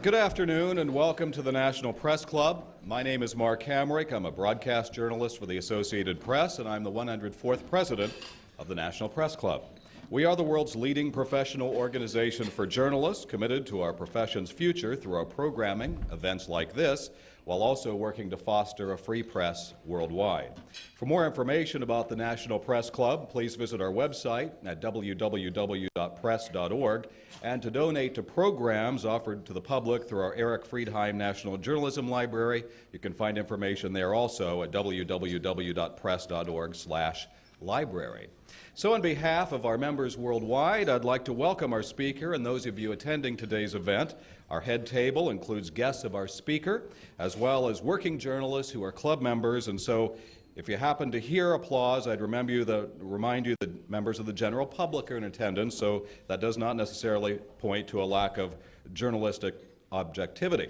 Good afternoon and welcome to the National Press Club. My name is Mark Hamrick. I'm a broadcast journalist for the Associated Press, and I'm the 104th president of the National Press Club. We are the world's leading professional organization for journalists, committed to our profession's future through our programming, events like this, while also working to foster a free press worldwide. For more information about the National Press Club, please visit our website at www.press.org, and to donate to programs offered to the public through our Eric Friedheim National Journalism Library, you can find information there also at www.press.org/library. So on behalf of our members worldwide, I'd like to welcome our speaker and those of you attending today's event. Our head table includes guests of our speaker, as well as working journalists who are club members, and so if you happen to hear applause, I'd remind you that members of the general public are in attendance, so that does not necessarily point to a lack of journalistic objectivity.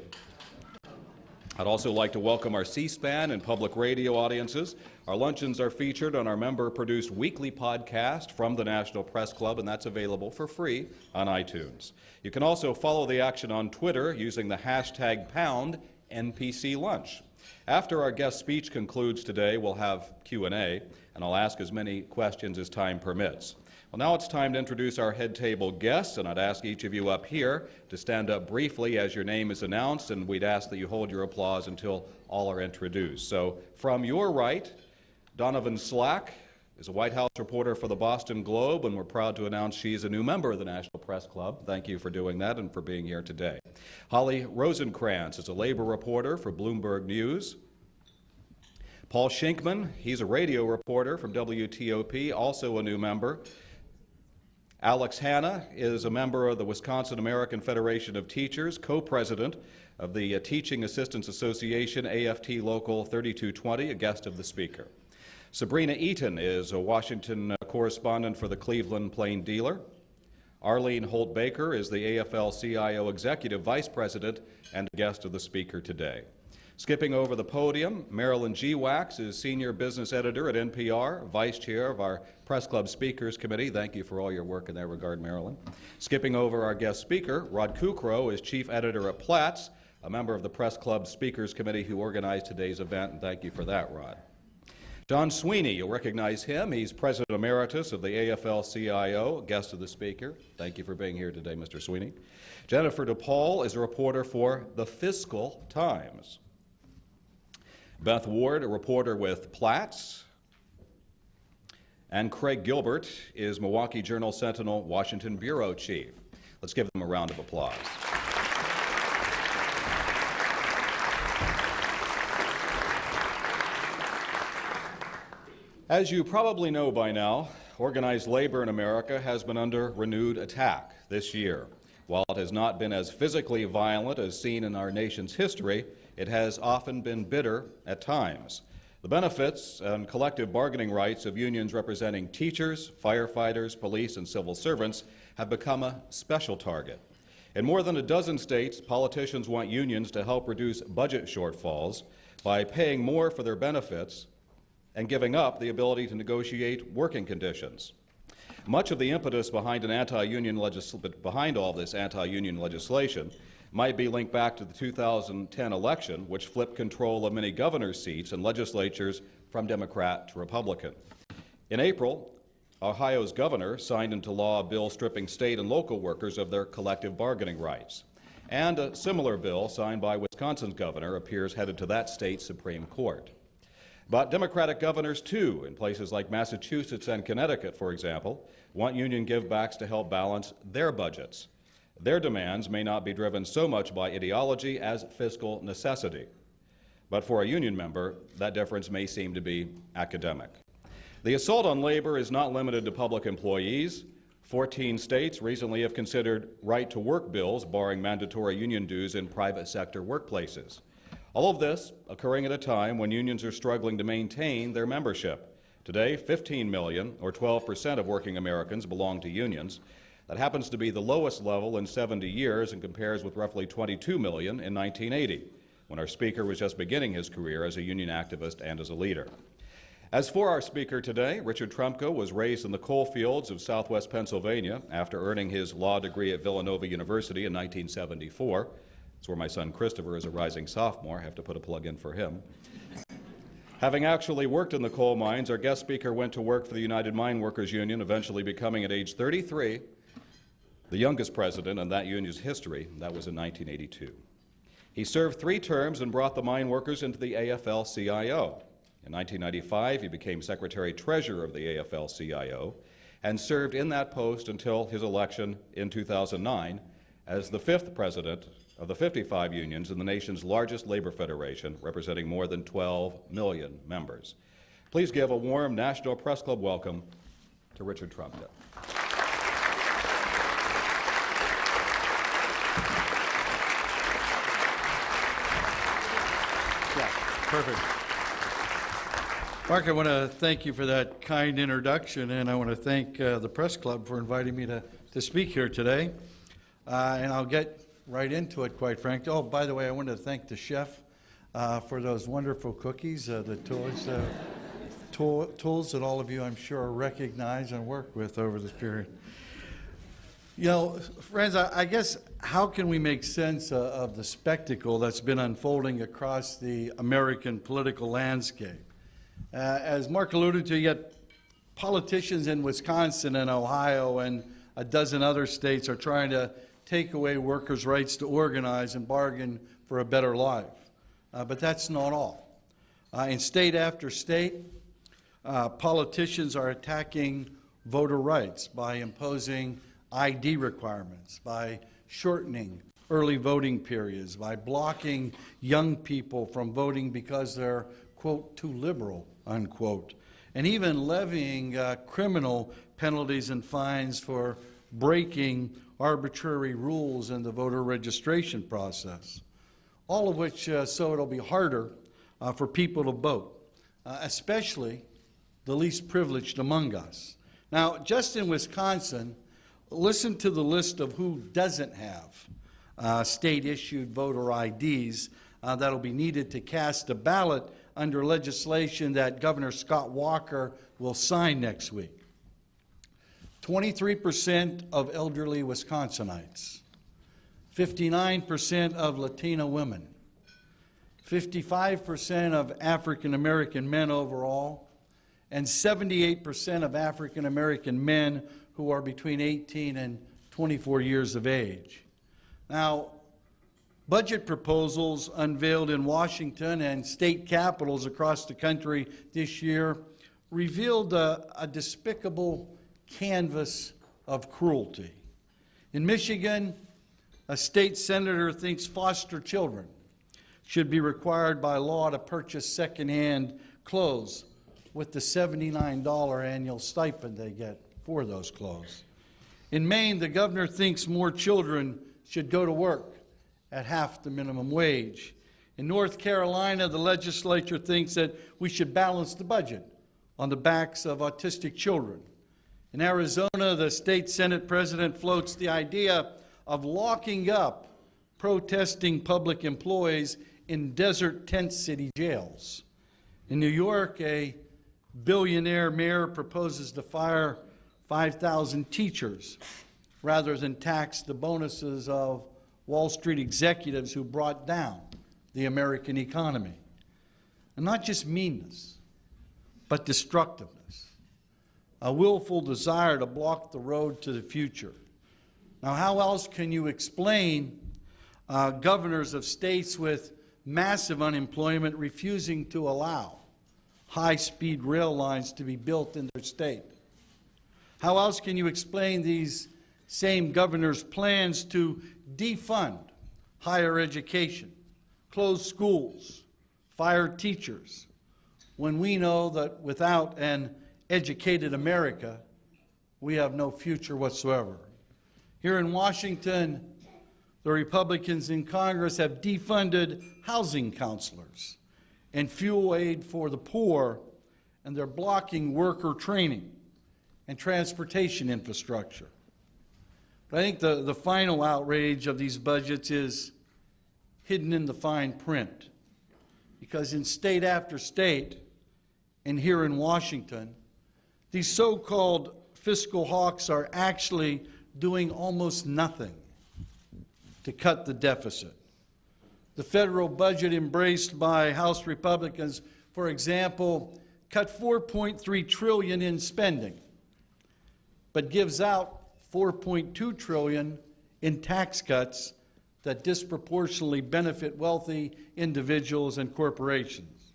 I'd also like to welcome our C-SPAN and public radio audiences. Our luncheons are featured on our member-produced weekly podcast from the National Press Club, and that's available for free on iTunes. You can also follow the action on Twitter using the hashtag #NPCLunch. After our guest speech concludes today, we'll have Q&A, and I'll ask as many questions as time permits. Well, now it's time to introduce our head table guests, and I'd ask each of you up here to stand up briefly as your name is announced, and we'd ask that you hold your applause until all are introduced. So from your right, Donovan Slack is a White House reporter for the Boston Globe, and we're proud to announce she's a new member of the National Press Club. Thank you for doing that and for being here today. Holly Rosenkrantz is a labor reporter for Bloomberg News. Paul Shinkman, he's a radio reporter from WTOP, also a new member. Alex Hanna is a member of the Wisconsin American Federation of Teachers, co-president of the Teaching Assistants Association, AFT Local 3220, a guest of the speaker. Sabrina Eaton is a Washington correspondent for the Cleveland Plain Dealer. Arlene Holt-Baker is the AFL-CIO Executive Vice President and a guest of the speaker today. Skipping over the podium, Marilyn G. Wax is Senior Business Editor at NPR, Vice Chair of our Press Club Speakers Committee. Thank you for all your work in that regard, Marilyn. Skipping over our guest speaker, Rod Kukrow is Chief Editor at Platts, a member of the Press Club Speakers Committee who organized today's event, and thank you for that, Rod. John Sweeney, you'll recognize him. He's President Emeritus of the AFL-CIO, guest of the speaker. Thank you for being here today, Mr. Sweeney. Jennifer DePaul is a reporter for The Fiscal Times. Beth Ward, a reporter with Platts. And Craig Gilbert is Milwaukee Journal-Sentinel Washington Bureau Chief. Let's give them a round of applause. As you probably know by now, organized labor in America has been under renewed attack this year. While it has not been as physically violent as seen in our nation's history, it has often been bitter at times. The benefits and collective bargaining rights of unions representing teachers, firefighters, police, and civil servants have become a special target. In more than a dozen states, politicians want unions to help reduce budget shortfalls by paying more for their benefits and giving up the ability to negotiate working conditions. Much of the impetus behind all this anti-union legislation might be linked back to the 2010 election, which flipped control of many governor's seats and legislatures from Democrat to Republican. In April, Ohio's governor signed into law a bill stripping state and local workers of their collective bargaining rights. And a similar bill signed by Wisconsin's governor appears headed to that state's Supreme Court. But Democratic governors, too, in places like Massachusetts and Connecticut, for example, want union givebacks to help balance their budgets. Their demands may not be driven so much by ideology as fiscal necessity. But for a union member, that difference may seem to be academic. The assault on labor is not limited to public employees. 14 states recently have considered right-to-work bills barring mandatory union dues in private sector workplaces. All of this occurring at a time when unions are struggling to maintain their membership. Today, 15 million, or 12% of working Americans, belong to unions. That happens to be the lowest level in 70 years and compares with roughly 22 million in 1980, when our speaker was just beginning his career as a union activist and as a leader. As for our speaker today, Richard Trumka was raised in the coal fields of southwest Pennsylvania after earning his law degree at Villanova University in 1974. That's where my son Christopher is a rising sophomore. I have to put a plug in for him. Having actually worked in the coal mines, our guest speaker went to work for the United Mine Workers Union, eventually becoming at age 33 the youngest president in that union's history. That was in 1982. He served 3 terms and brought the mine workers into the AFL-CIO. In 1995, he became Secretary-Treasurer of the AFL-CIO and served in that post until his election in 2009 as the 5th president of the 55 unions in the nation's largest labor federation, representing more than 12 million members. Please give a warm National Press Club welcome to Richard Trumka. Perfect. Mark, I want to thank you for that kind introduction, and I want to thank the Press Club for inviting me to speak here today. And I'll get right into it, quite frankly. Oh, by the way, I want to thank the chef for those wonderful cookies, the tools that all of you, I'm sure, recognize and work with over this period. You know, friends, I guess how can we make sense of the spectacle that's been unfolding across the American political landscape? As Mark alluded to, you got politicians in Wisconsin and Ohio and a dozen other states are trying to take away workers' rights to organize and bargain for a better life. But that's not all. In state after state, politicians are attacking voter rights by imposing ID requirements, by shortening early voting periods, by blocking young people from voting because they're, quote, too liberal, unquote, and even levying criminal penalties and fines for breaking arbitrary rules in the voter registration process, all of which so it'll be harder for people to vote, especially the least privileged among us. Now, just in Wisconsin, listen to the list of who doesn't have state-issued voter IDs that'll be needed to cast a ballot under legislation that Governor Scott Walker will sign next week. 23% of elderly Wisconsinites, 59% of Latino women, 55% of African American men overall, and 78% of African American men who are between 18 and 24 years of age. Now, budget proposals unveiled in Washington and state capitals across the country this year revealed a despicable canvas of cruelty. In Michigan, a state senator thinks foster children should be required by law to purchase secondhand clothes with the $79 annual stipend they get for those clothes. In Maine, the governor thinks more children should go to work at half the minimum wage. In North Carolina, the legislature thinks that we should balance the budget on the backs of autistic children. In Arizona, the state Senate president floats the idea of locking up protesting public employees in desert tent city jails. In New York, a billionaire mayor proposes to fire 5,000 teachers rather than tax the bonuses of Wall Street executives who brought down the American economy. And not just meanness, but destructiveness, a willful desire to block the road to the future. Now, how else can you explain governors of states with massive unemployment refusing to allow high-speed rail lines to be built in their state? How else can you explain these same governors' plans to defund higher education, close schools, fire teachers, when we know that without an educated America, we have no future whatsoever? Here in Washington, the Republicans in Congress have defunded housing counselors and fuel aid for the poor, and they're blocking worker training and transportation infrastructure. But I think the final outrage of these budgets is hidden in the fine print, because in state after state, and here in Washington, these so-called fiscal hawks are actually doing almost nothing to cut the deficit. The federal budget embraced by House Republicans, for example, cut $4.3 trillion in spending, but gives out $4.2 trillion in tax cuts that disproportionately benefit wealthy individuals and corporations.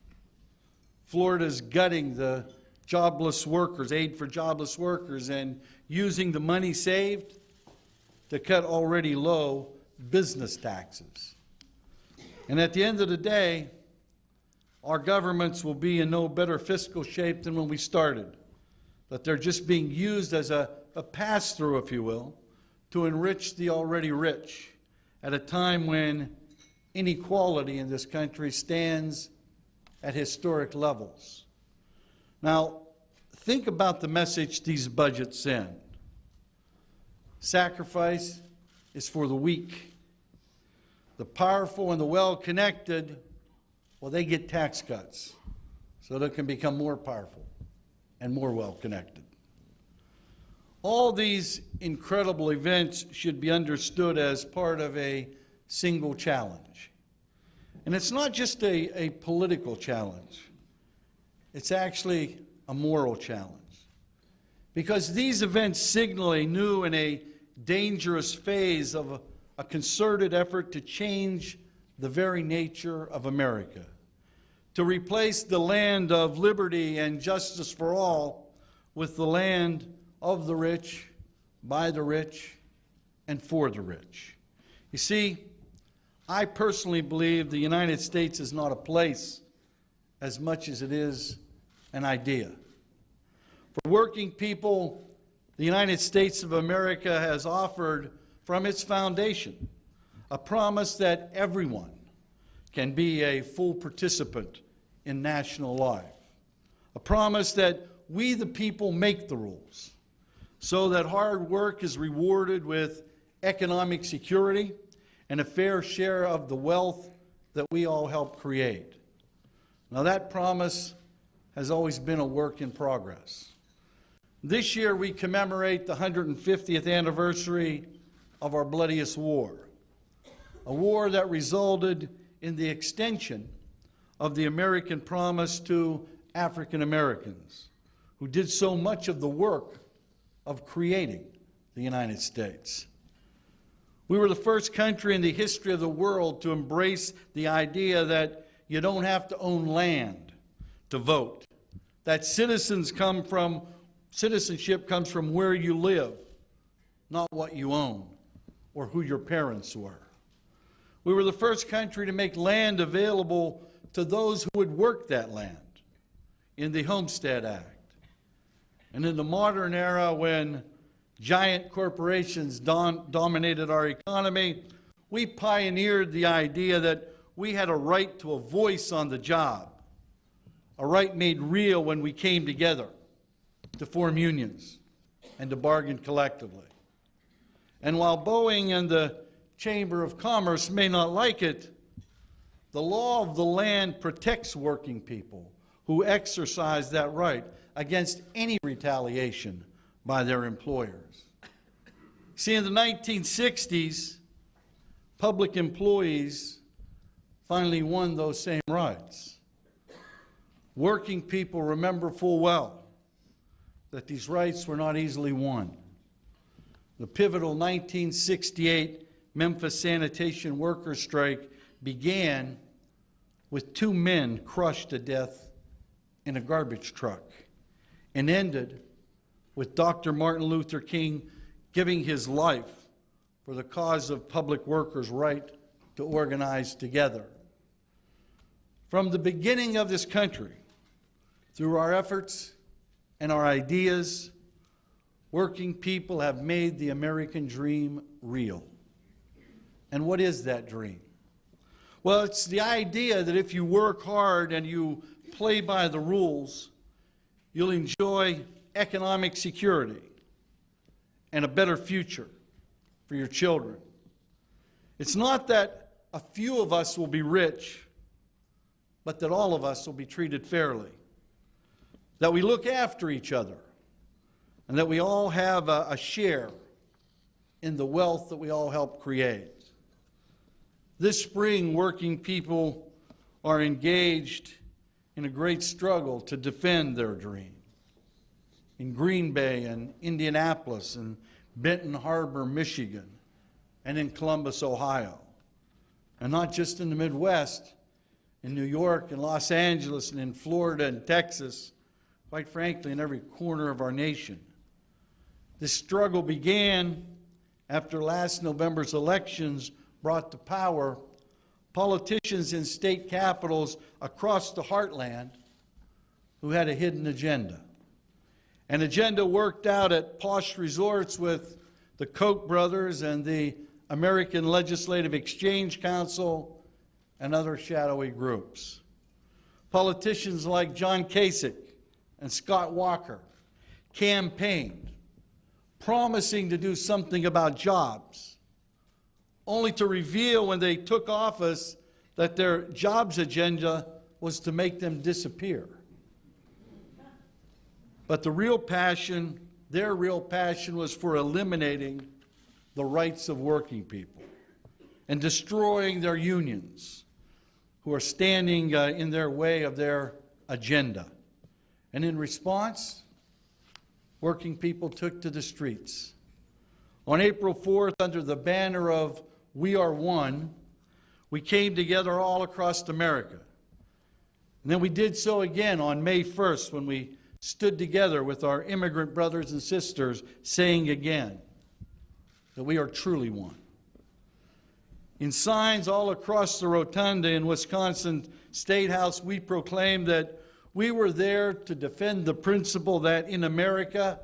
Florida's gutting the jobless workers, aid for jobless workers, and using the money saved to cut already low business taxes. And at the end of the day, our governments will be in no better fiscal shape than when we started. That they're just being used as a pass-through, if you will, to enrich the already rich at a time when inequality in this country stands at historic levels. Now, think about the message these budgets send. Sacrifice is for the weak. The powerful and the well-connected, well, they get tax cuts so they can become more powerful and more well-connected. All these incredible events should be understood as part of a single challenge. And it's not just a political challenge. It's actually a moral challenge. Because these events signal a new and a dangerous phase of a concerted effort to change the very nature of America, to replace the land of liberty and justice for all with the land of the rich, by the rich, and for the rich. You see, I personally believe the United States is not a place as much as it is an idea. For working people, the United States of America has offered from its foundation a promise that everyone can be a full participant in national life. A promise that we the people make the rules so that hard work is rewarded with economic security and a fair share of the wealth that we all help create. Now that promise has always been a work in progress. This year we commemorate the 150th anniversary of our bloodiest war, a war that resulted in the extension of the American promise to African Americans, who did so much of the work of creating the United States. We were the first country in the history of the world to embrace the idea that you don't have to own land to vote, that citizenship comes from where you live, not what you own or who your parents were. We were the first country to make land available to those who would work that land in the Homestead Act. And in the modern era, when giant corporations dominated our economy, we pioneered the idea that we had a right to a voice on the job, a right made real when we came together to form unions and to bargain collectively. And while Boeing and the Chamber of Commerce may not like it, the law of the land protects working people who exercise that right against any retaliation by their employers. See, in the 1960s, public employees finally won those same rights. Working people remember full well that these rights were not easily won. The pivotal 1968 Memphis sanitation workers' strike began with 2 men crushed to death in a garbage truck and ended with Dr. Martin Luther King giving his life for the cause of public workers' right to organize together. From the beginning of this country, through our efforts and our ideas, working people have made the American dream real. And what is that dream? Well, it's the idea that if you work hard and you play by the rules, you'll enjoy economic security and a better future for your children. It's not that a few of us will be rich, but that all of us will be treated fairly, that we look after each other, and that we all have a share in the wealth that we all help create. This spring, working people are engaged in a great struggle to defend their dream. In Green Bay and Indianapolis and Benton Harbor, Michigan, and in Columbus, Ohio. And not just in the Midwest, in New York and Los Angeles and in Florida and Texas, quite frankly, in every corner of our nation. This struggle began after last November's elections brought to power politicians in state capitals across the heartland who had a hidden agenda. An agenda worked out at posh resorts with the Koch brothers and the American Legislative Exchange Council and other shadowy groups. Politicians like John Kasich and Scott Walker campaigned, promising to do something about jobs, only to reveal when they took office that their jobs agenda was to make them disappear. But their real passion was for eliminating the rights of working people and destroying their unions who are standing in their way of their agenda. And in response, working people took to the streets. On April 4th, under the banner of "We Are One," we came together all across America. And then we did so again on May 1st when we stood together with our immigrant brothers and sisters, saying again that we are truly one. In signs all across the rotunda in Wisconsin State House, we proclaimed that we were there to defend the principle that in America,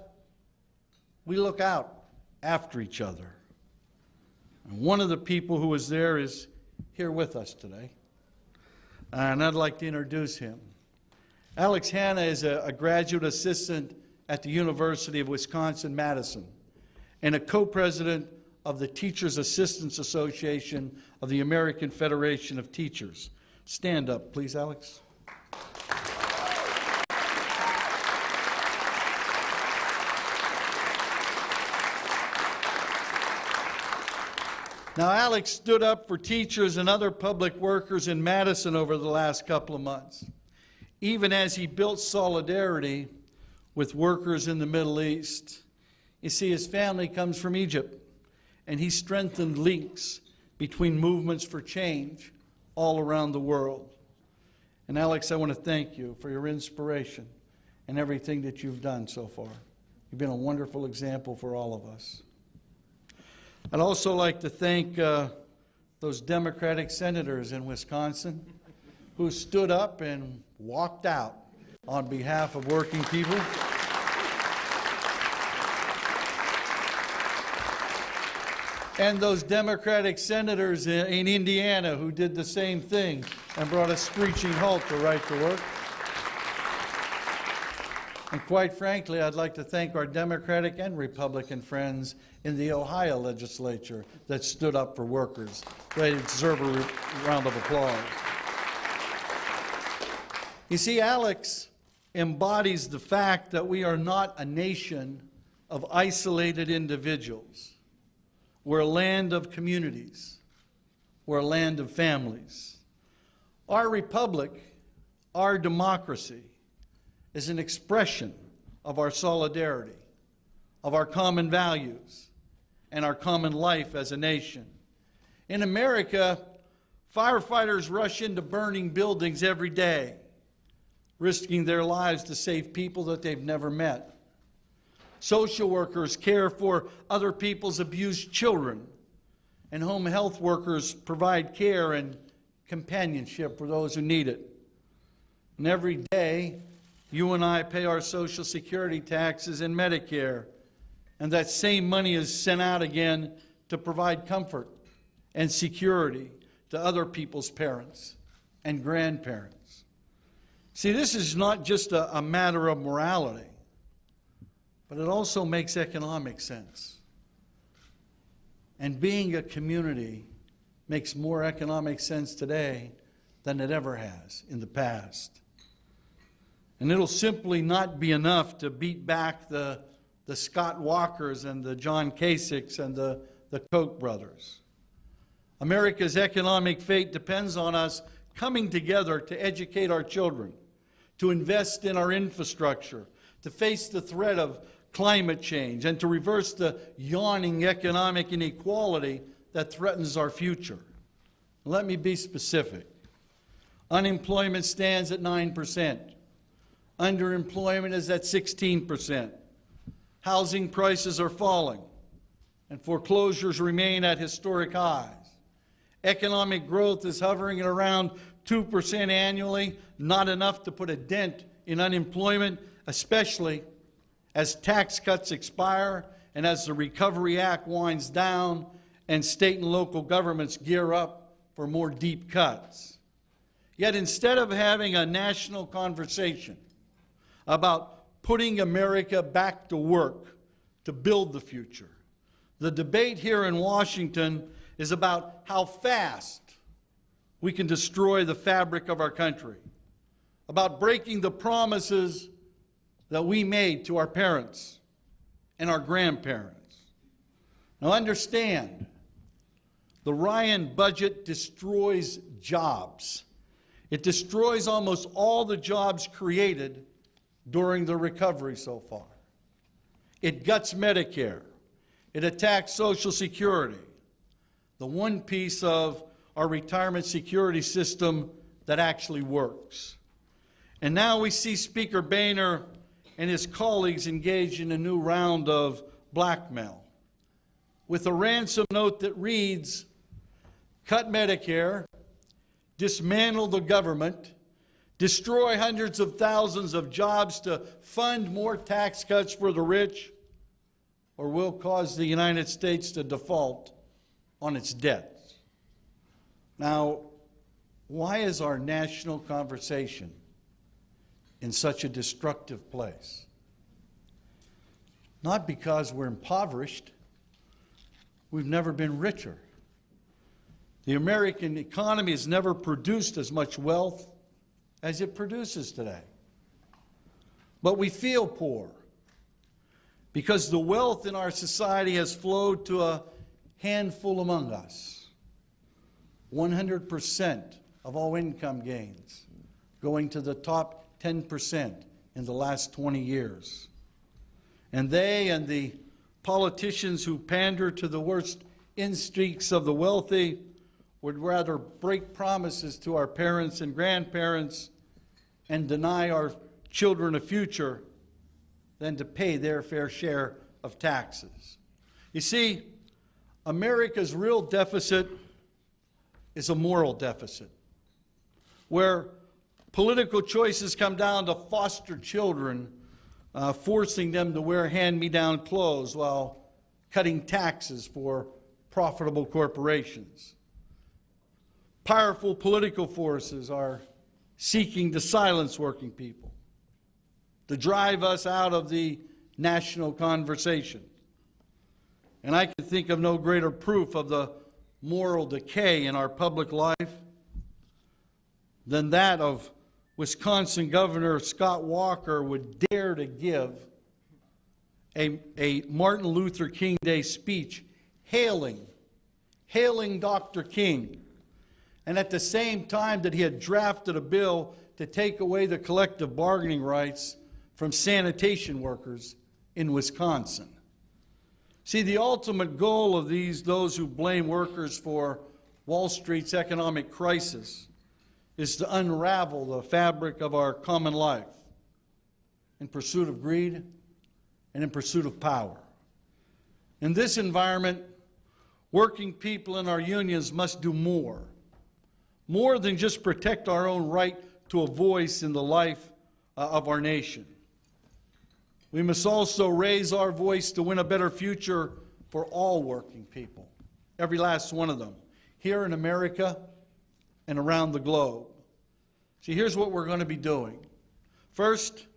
we look out after each other. And one of the people who was there is here with us today, and I'd like to introduce him. Alex Hanna is a graduate assistant at the University of Wisconsin-Madison and a co-president of the Teachers Assistance Association of the American Federation of Teachers. Stand up, please, Alex. Now, Alex stood up for teachers and other public workers in Madison over the last couple of months, even as he built solidarity with workers in the Middle East. You see, his family comes from Egypt, and he strengthened links between movements for change all around the world. And Alex, I want to thank you for your inspiration and everything that you've done so far. You've been a wonderful example for all of us. I'd also like to thank those Democratic senators in Wisconsin who stood up and walked out on behalf of working people. And those Democratic senators in Indiana who did the same thing and brought a screeching halt to right to work. And quite frankly, I'd like to thank our Democratic and Republican friends in the Ohio legislature that stood up for workers. They deserve a round of applause. You see, Alex embodies the fact that we are not a nation of isolated individuals. We're a land of communities. We're a land of families. Our republic, our democracy, is an expression of our solidarity, of our common values, and our common life as a nation. In America, firefighters rush into burning buildings every day, risking their lives to save people that they've never met. Social workers care for other people's abused children, and home health workers provide care and companionship for those who need it. And every day, you and I pay our Social Security taxes and Medicare, and that same money is sent out again to provide comfort and security to other people's parents and grandparents. See, this is not just a matter of morality, but it also makes economic sense. And being a community makes more economic sense today than it ever has in the past. And it'll simply not be enough to beat back the Scott Walkers and the John Kasichs and the Koch brothers. America's economic fate depends on us coming together to educate our children, to invest in our infrastructure, to face the threat of climate change, and to reverse the yawning economic inequality that threatens our future. Let me be specific. Unemployment stands at 9%. Underemployment is at 16%. Housing prices are falling, and foreclosures remain at historic highs. Economic growth is hovering at around 2% annually, not enough to put a dent in unemployment, especially as tax cuts expire and as the Recovery Act winds down and state and local governments gear up for more deep cuts. Yet instead of having a national conversation about putting America back to work to build the future, the debate here in Washington is about how fast we can destroy the fabric of our country, about breaking the promises that we made to our parents and our grandparents. Now understand, the Ryan budget destroys jobs. It destroys almost all the jobs created during the recovery so far. It guts Medicare. It attacks Social Security, the one piece of our retirement security system that actually works. And now we see Speaker Boehner and his colleagues engaged in a new round of blackmail with a ransom note that reads, cut Medicare, dismantle the government, destroy hundreds of thousands of jobs to fund more tax cuts for the rich, or will cause the United States to default on its debts. Now, why is our national conversation in such a destructive place? Not because we're impoverished. We've never been richer. The American economy has never produced as much wealth as it produces today. But we feel poor because the wealth in our society has flowed to a handful among us. 100% of all income gains going to the top 10% in the last 20 years. And they and the politicians who pander to the worst instincts of the wealthy would rather break promises to our parents and grandparents and deny our children a future than to pay their fair share of taxes. You see, America's real deficit is a moral deficit, where political choices come down to foster children, forcing them to wear hand-me-down clothes while cutting taxes for profitable corporations. Powerful political forces are seeking to silence working people, to drive us out of the national conversation. And I can think of no greater proof of the moral decay in our public life than that of Wisconsin Governor Scott Walker would dare to give a Martin Luther King Day speech hailing Dr. King, and at the same time that he had drafted a bill to take away the collective bargaining rights from sanitation workers in Wisconsin. See, the ultimate goal of those who blame workers for Wall Street's economic crisis is to unravel the fabric of our common life in pursuit of greed and in pursuit of power. In this environment, working people in our unions must do more than just protect our own right to a voice in the life of our nation. We must also raise our voice to win a better future for all working people, every last one of them, here in America and around the globe. See, here's what we're going to be doing. First,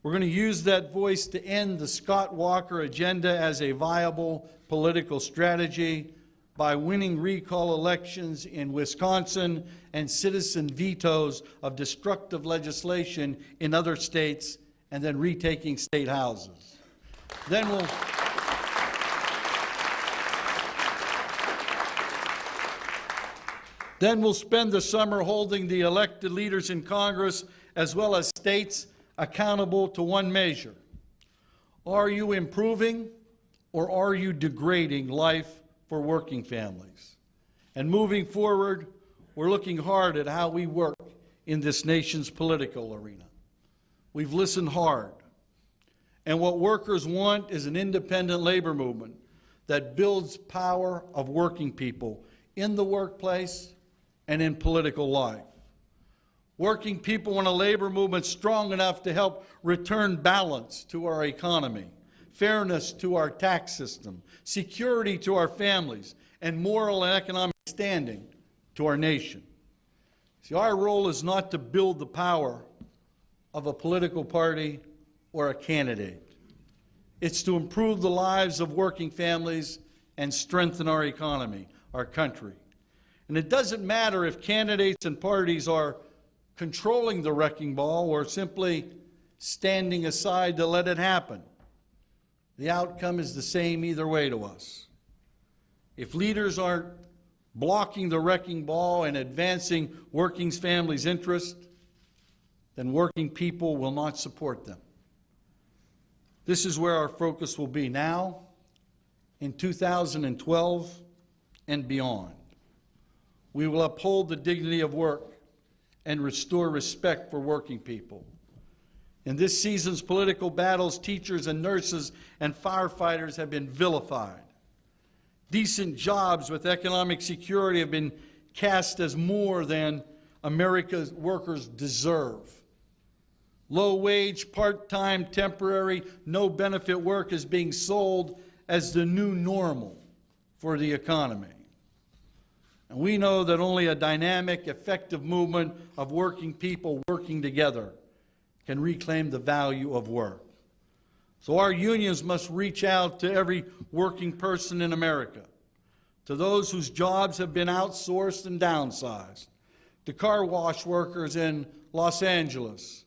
we're going to use that voice to end the Scott Walker agenda as a viable political strategy by winning recall elections in Wisconsin and citizen vetoes of destructive legislation in other states, and then retaking state houses. Then Then we'll spend the summer holding the elected leaders in Congress as well as states accountable to one measure. Are you improving or are you degrading life for working families? And moving forward, we're looking hard at how we work in this nation's political arena. We've listened hard. And what workers want is an independent labor movement that builds power of working people in the workplace and in political life. Working people want a labor movement strong enough to help return balance to our economy, fairness to our tax system, security to our families, and moral and economic standing to our nation. See, our role is not to build the power of a political party or a candidate. It's to improve the lives of working families and strengthen our economy, our country. And it doesn't matter if candidates and parties are controlling the wrecking ball or simply standing aside to let it happen. The outcome is the same either way to us. If leaders aren't blocking the wrecking ball and advancing working families' interest, then working people will not support them. This is where our focus will be now, in 2012, and beyond. We will uphold the dignity of work and restore respect for working people. In this season's political battles, teachers and nurses and firefighters have been vilified. Decent jobs with economic security have been cast as more than America's workers deserve. Low-wage, part-time, temporary, no-benefit work is being sold as the new normal for the economy. And we know that only a dynamic, effective movement of working people working together can reclaim the value of work. So our unions must reach out to every working person in America, to those whose jobs have been outsourced and downsized, to car wash workers in Los Angeles,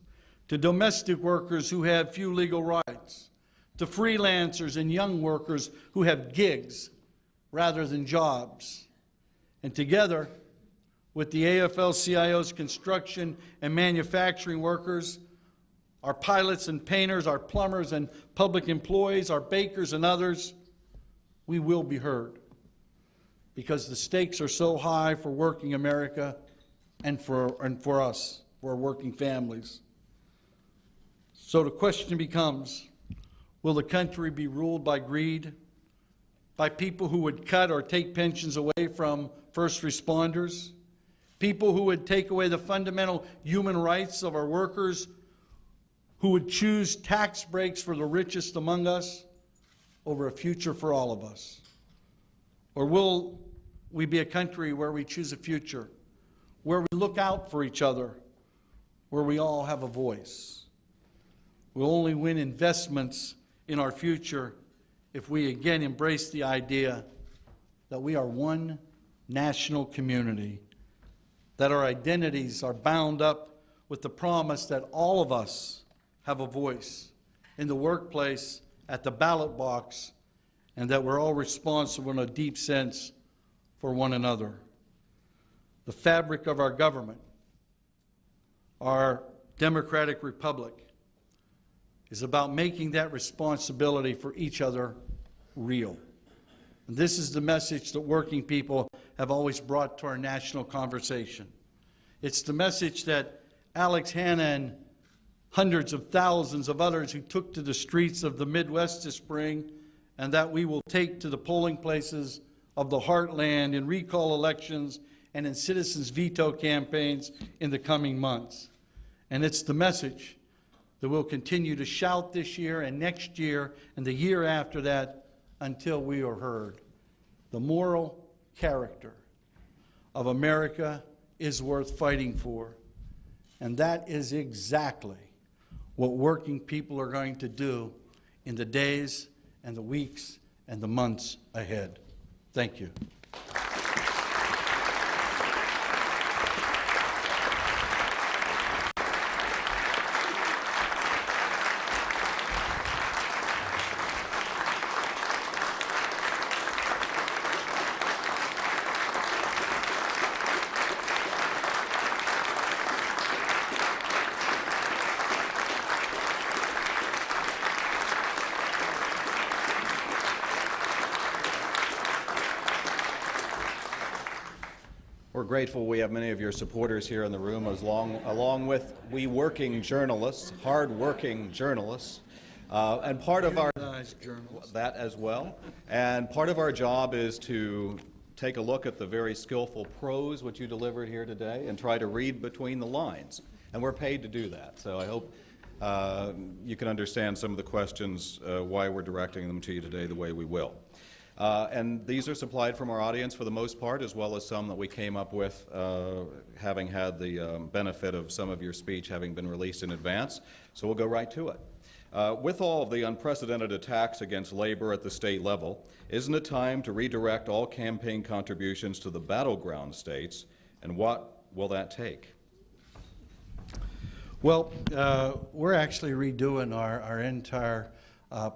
to domestic workers who have few legal rights, to freelancers and young workers who have gigs rather than jobs. And together with the AFL-CIO's construction and manufacturing workers, our pilots and painters, our plumbers and public employees, our bakers and others, we will be heard. Because the stakes are so high for working America and for us, for our working families. So the question becomes, will the country be ruled by greed, by people who would cut or take pensions away from first responders, people who would take away the fundamental human rights of our workers, who would choose tax breaks for the richest among us over a future for all of us? Or will we be a country where we choose a future, where we look out for each other, where we all have a voice? We'll only win investments in our future if we again embrace the idea that we are one national community, that our identities are bound up with the promise that all of us have a voice in the workplace, at the ballot box, and that we're all responsible in a deep sense for one another. The fabric of our government, our democratic republic, is about making that responsibility for each other real. And this is the message that working people have always brought to our national conversation. It's the message that Alex Hanna and hundreds of thousands of others who took to the streets of the Midwest this spring, and that we will take to the polling places of the heartland in recall elections and in citizens' veto campaigns in the coming months. And it's the message that we'll continue to shout this year and next year and the year after that until we are heard. The moral character of America is worth fighting for. And that is exactly what working people are going to do in the days and the weeks and the months ahead. Thank you. grateful we have many of your supporters here in the room, along with we working journalists, hard-working journalists. And part of our that as well. And part of our job is to take a look at the very skillful prose which you delivered here today and try to read between the lines. And we're paid to do that. So I hope you can understand some of the questions, why we're directing them to you today the way we will. And these are supplied from our audience for the most part, as well as some that we came up with, having had the benefit of some of your speech having been released in advance. So we'll go right to it. With all of the unprecedented attacks against labor at the state level, isn't it time to redirect all campaign contributions to the battleground states, and what will that take? Well, we're actually redoing our entire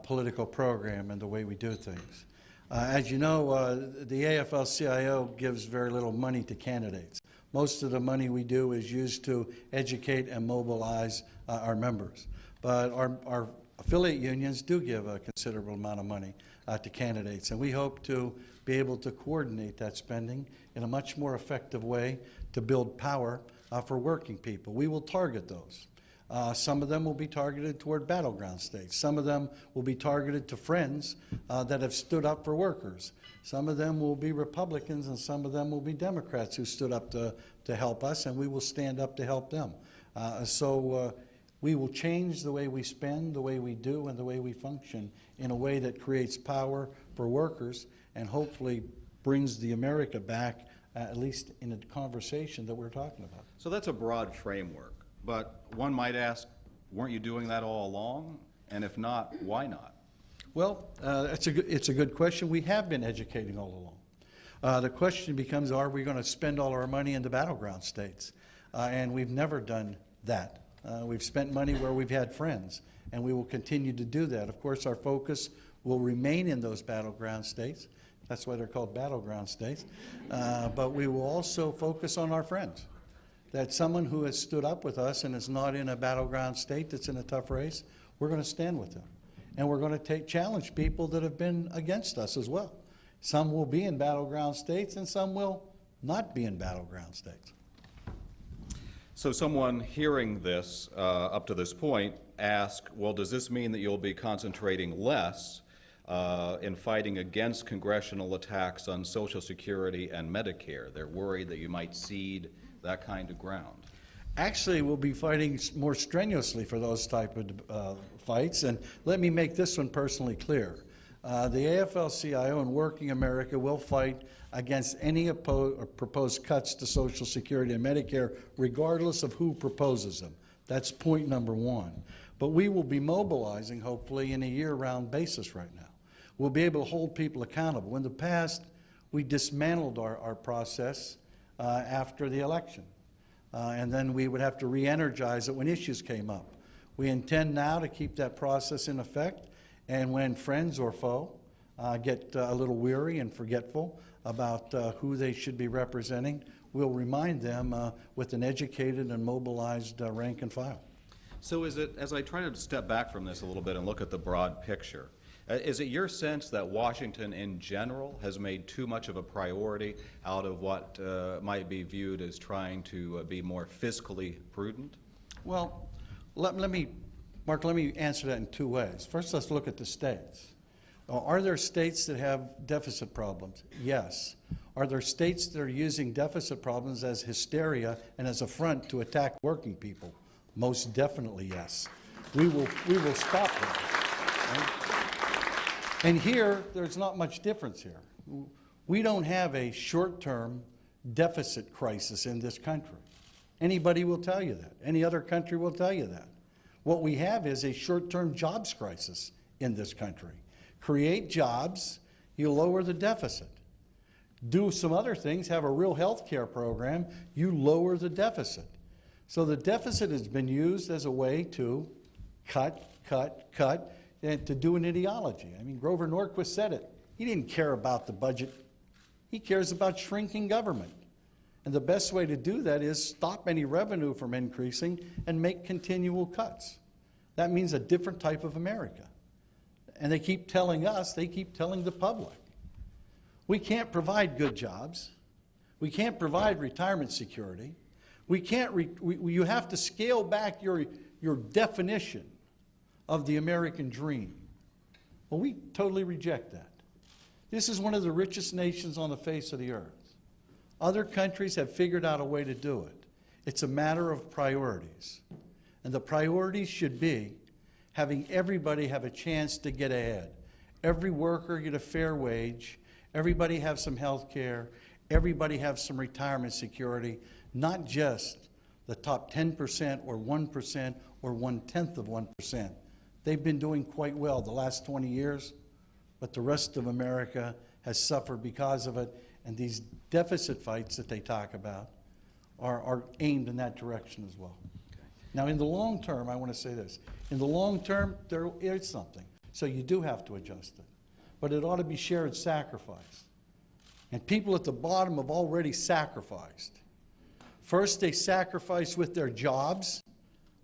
political program and the way we do things. As you know, the AFL-CIO gives very little money to candidates. Most of the money we do is used to educate and mobilize our members. But our affiliate unions do give a considerable amount of money to candidates, and we hope to be able to coordinate that spending in a much more effective way to build power for working people. We will target those. Some of them will be targeted toward battleground states. Some of them will be targeted to friends that have stood up for workers. Some of them will be Republicans, and some of them will be Democrats who stood up to help us, and we will stand up to help them. We will change the way we spend, the way we do, and the way we function in a way that creates power for workers and hopefully brings the America back, at least in a conversation that we're talking about. So that's a broad framework, but one might ask, weren't you doing that all along? And if not, why not? Well, it's a good question. We have been educating all along. The question becomes, are we going to spend all our money in the battleground states? And we've never done that. We've spent money where we've had friends, and we will continue to do that. Of course, our focus will remain in those battleground states. That's why they're called battleground states. But we will also focus on our friends. That someone who has stood up with us and is not in a battleground state that's in a tough race, we're going to stand with them. And we're going to challenge people that have been against us as well. Some will be in battleground states, and some will not be in battleground states. So someone hearing this up to this point asks, well, does this mean that you'll be concentrating less in fighting against congressional attacks on Social Security and Medicare? They're worried that you might cede that kind of ground. Actually, we'll be fighting more strenuously for those type of fights, and let me make this one personally clear. The AFL-CIO and Working America will fight against any proposed cuts to Social Security and Medicare, regardless of who proposes them. That's point number one. But we will be mobilizing, hopefully, in a year-round basis right now. We'll be able to hold people accountable. In the past, we dismantled our process after the election, and then we would have to re-energize it when issues came up. We intend now to keep that process in effect, and when friends or foe get a little weary and forgetful about who they should be representing, we'll remind them with an educated and mobilized rank and file. So is it, as I try to step back from this a little bit and look at the broad picture, is it your sense that Washington in general has made too much of a priority out of what might be viewed as trying to be more fiscally prudent? Well, Mark, let me answer that in two ways. First, let's look at the states. Are there states that have deficit problems? Yes. Are there states that are using deficit problems as hysteria and as a front to attack working people? Most definitely yes. We will stop that. Right? And here, there's not much difference here. We don't have a short-term deficit crisis in this country. Anybody will tell you that. Any other country will tell you that. What we have is a short-term jobs crisis in this country. Create jobs, you lower the deficit. Do some other things, have a real health care program, you lower the deficit. So the deficit has been used as a way to cut, and to do an ideology. I mean, Grover Norquist said it. He didn't care about the budget. He cares about shrinking government. And the best way to do that is stop any revenue from increasing and make continual cuts. That means a different type of America. And they keep telling us, they keep telling the public. We can't provide good jobs. We can't provide retirement security. We can't, you have to scale back your definition of the American dream. Well, we totally reject that. This is one of the richest nations on the face of the earth. Other countries have figured out a way to do it. It's a matter of priorities. And the priorities should be having everybody have a chance to get ahead. Every worker get a fair wage. Everybody have some health care. Everybody have some retirement security, not just the top 10% or 1% or 1/10 of 1%. They've been doing quite well the last 20 years, but the rest of America has suffered because of it, and these deficit fights that they talk about are aimed in that direction as well. Okay. Now, in the long term, I want to say this. In the long term, there is something, so you do have to adjust it, but it ought to be shared sacrifice. And people at the bottom have already sacrificed. First, they sacrificed with their jobs.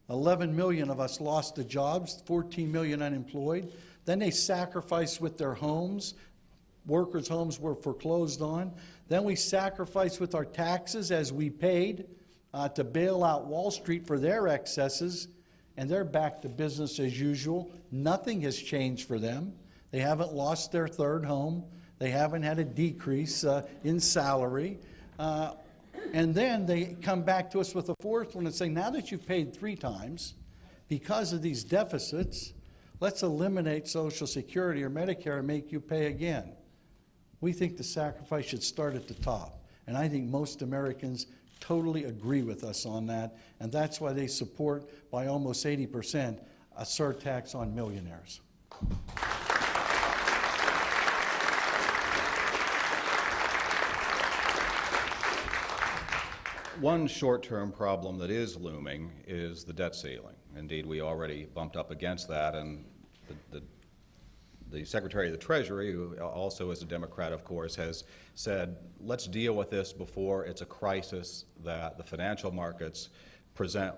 11 million of us lost their jobs, 14 million unemployed. Then they sacrificed with their homes. Workers' homes were foreclosed on. Then we sacrificed with our taxes as we paid to bail out Wall Street for their excesses, and they're back to business as usual. Nothing has changed for them. They haven't lost their third home. They haven't had a decrease in salary. And then they come back to us with a fourth one and say, now that you've paid 3 times, because of these deficits, let's eliminate Social Security or Medicare and make you pay again. We think the sacrifice should start at the top. And I think most Americans totally agree with us on that. And that's why they support, by almost 80%, a surtax on millionaires. One short-term problem that is looming is the debt ceiling. Indeed, we already bumped up against that, and the Secretary of the Treasury, who also is a Democrat, of course, has said, let's deal with this before it's a crisis that the financial markets present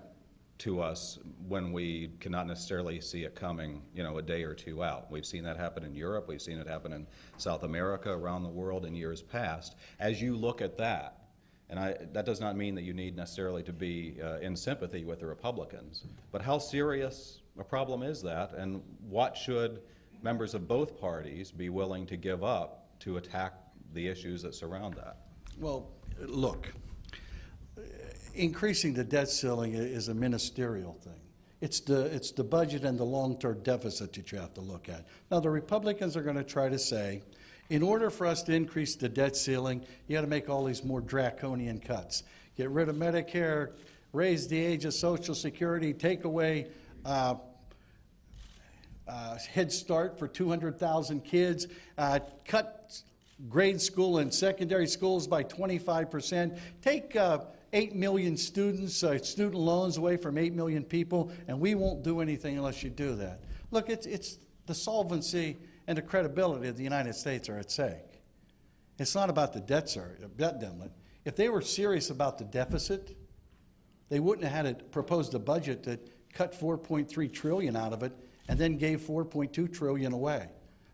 to us when we cannot necessarily see it coming, a day or two out. We've seen that happen in Europe. We've seen it happen in South America, around the world in years past. As you look at that, and that does not mean that you need necessarily to be in sympathy with the Republicans, but how serious a problem is that, and what should members of both parties be willing to give up to attack the issues that surround that? Well, look, increasing the debt ceiling is a ministerial thing. It's the budget and the long-term deficit that you have to look at. Now, the Republicans are going to try to say, in order for us to increase the debt ceiling, you got to make all these more draconian cuts. Get rid of Medicare, raise the age of Social Security, take away Head Start for 200,000 kids, cut grade school and secondary schools by 25%, take 8 million students, student loans away from 8 million people, and we won't do anything unless you do that. Look, it's the solvency and the credibility of the United States are at stake. It's not about the debt limit. If they were serious about the deficit, they wouldn't have had proposed a budget that cut $4.3 trillion out of it and then gave $4.2 trillion away.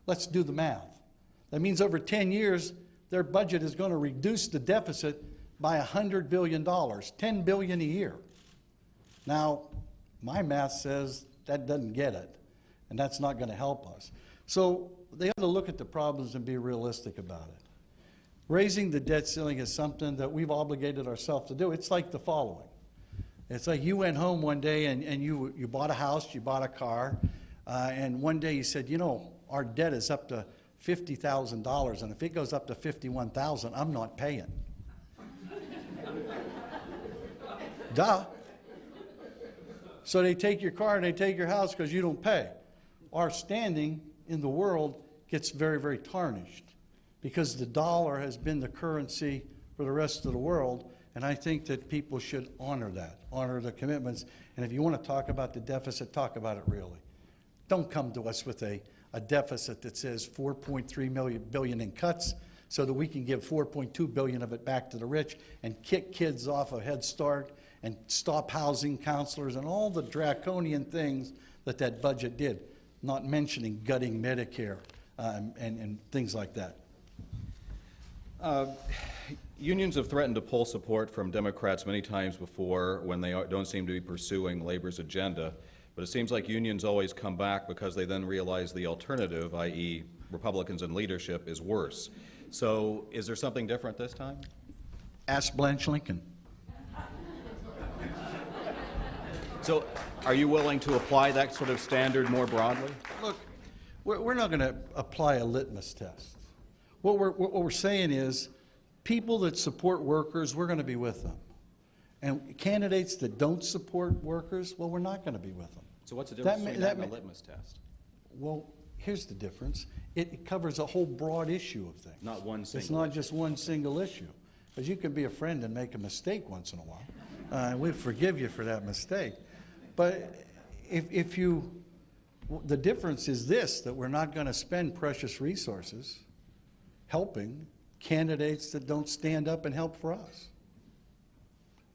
Let's do the math. That means over 10 years, their budget is going to reduce the deficit by $100 billion, $10 billion a year. Now, my math says that doesn't get it, and that's not going to help us. So they have to look at the problems and be realistic about it. Raising the debt ceiling is something that we've obligated ourselves to do. It's like the following. It's like you went home one day and you bought a house, you bought a car, and one day you said, our debt is up to $50,000, and if it goes up to $51,000, I'm not paying. Duh. So they take your car and they take your house because you don't pay. Our standing in the world gets very, very tarnished because the dollar has been the currency for the rest of the world, and I think that people should honor that, honor the commitments. And if you want to talk about the deficit, talk about it really. Don't come to us with a deficit that says $4.3 billion in cuts so that we can give $4.2 billion of it back to the rich and kick kids off of Head Start and stop housing counselors and all the draconian things that budget did, not mentioning gutting Medicare and things like that. Unions have threatened to pull support from Democrats many times before when they don't seem to be pursuing labor's agenda, but it seems like unions always come back because they then realize the alternative, i.e. Republicans in leadership, is worse. So is there something different this time? Ask Blanche Lincoln. So are you willing to apply that sort of standard more broadly? Look, we're not going to apply a litmus test. What we're saying is people that support workers, we're going to be with them. And candidates that don't support workers, well, we're not going to be with them. So what's the difference between that and a litmus test? Well, here's the difference. It covers a whole broad issue of things. Not one single It's not issue. just one single issue. Because you can be a friend and make a mistake once in a while. And we forgive you for that mistake. But the difference is this, that we're not going to spend precious resources helping candidates that don't stand up and help for us.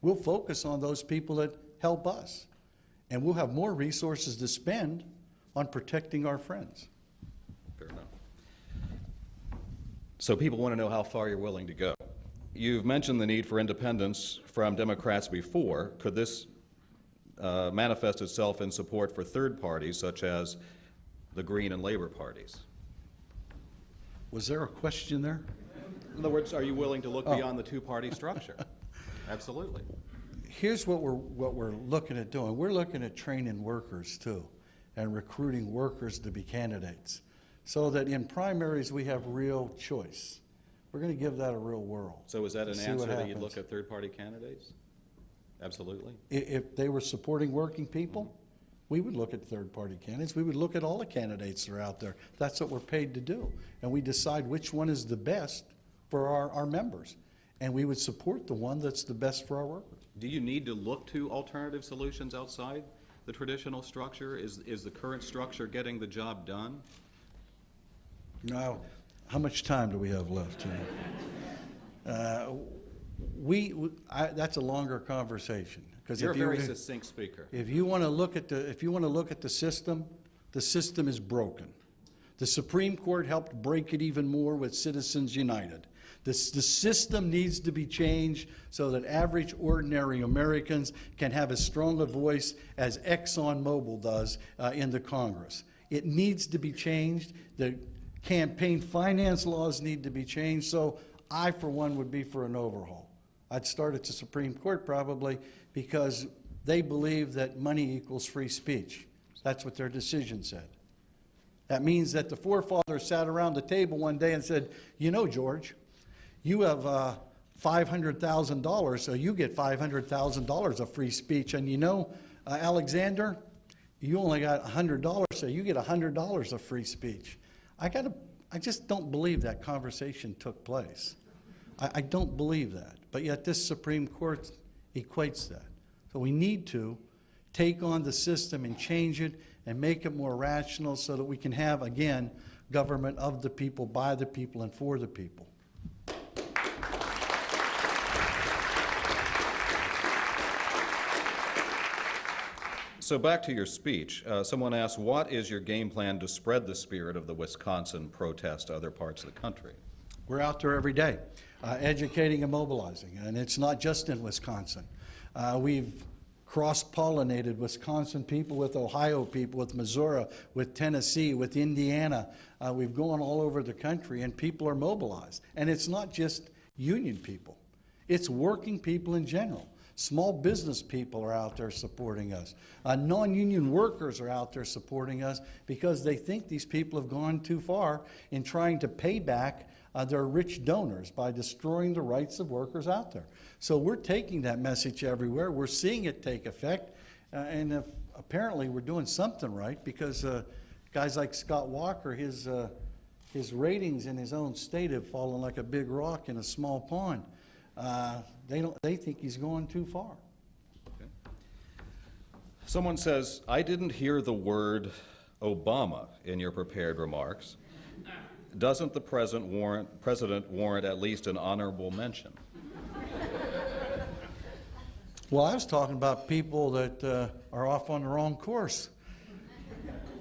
We'll focus on those people that help us. And we'll have more resources to spend on protecting our friends. Fair enough. So people want to know how far you're willing to go. You've mentioned the need for independence from Democrats before. Could this manifest itself in support for third parties, such as the Green and Labor parties? Was there a question there? In other words, are you willing to look beyond the two-party structure? Absolutely. Here's what we're looking at doing. We're looking at training workers too, and recruiting workers to be candidates, so that in primaries we have real choice. We're going to give that a real whirl. So is that an See answer what that you'd happens. look at third-party candidates? Absolutely. If they were supporting working people, we would look at third-party candidates. We would look at all the candidates that are out there. That's what we're paid to do. And we decide which one is the best for our members. And we would support the one that's the best for our workers. Do you need to look to alternative solutions outside the traditional structure? Is the current structure getting the job done? Now, how much time do we have left? That's a longer conversation. You're a very succinct speaker. If you want to look at the system is broken. The Supreme Court helped break it even more with Citizens United. The system needs to be changed so that average, ordinary Americans can have as strong a voice as ExxonMobil does in the Congress. It needs to be changed. The campaign finance laws need to be changed. So I, for one, would be for an overhaul. I'd start at the Supreme Court probably because they believe that money equals free speech. That's what their decision said. That means that the forefathers sat around the table one day and said, you know, George, you have $500,000, so you get $500,000 of free speech. And you know, Alexander, you only got $100, so you get $100 of free speech. I just don't believe that conversation took place. I don't believe that. But yet this Supreme Court equates that. So we need to take on the system and change it and make it more rational so that we can have, again, government of the people, by the people, and for the people. So back to your speech. Someone asked, what is your game plan to spread the spirit of the Wisconsin protest to other parts of the country? We're out there every day, educating and mobilizing, and it's not just in Wisconsin. We've cross-pollinated Wisconsin people with Ohio people, with Missouri, with Tennessee, with Indiana. We've gone all over the country, and people are mobilized. And it's not just union people. It's working people in general. Small business people are out there supporting us. Non-union workers are out there supporting us because they think these people have gone too far in trying to pay back their rich donors by destroying the rights of workers out there. So we're taking that message everywhere. We're seeing it take effect. And apparently we're doing something right because guys like Scott Walker, his ratings in his own state have fallen like a big rock in a small pond. They think he's going too far. Okay. Someone says, I didn't hear the word Obama in your prepared remarks. Doesn't the president warrant at least an honorable mention? Well, I was talking about people that are off on the wrong course.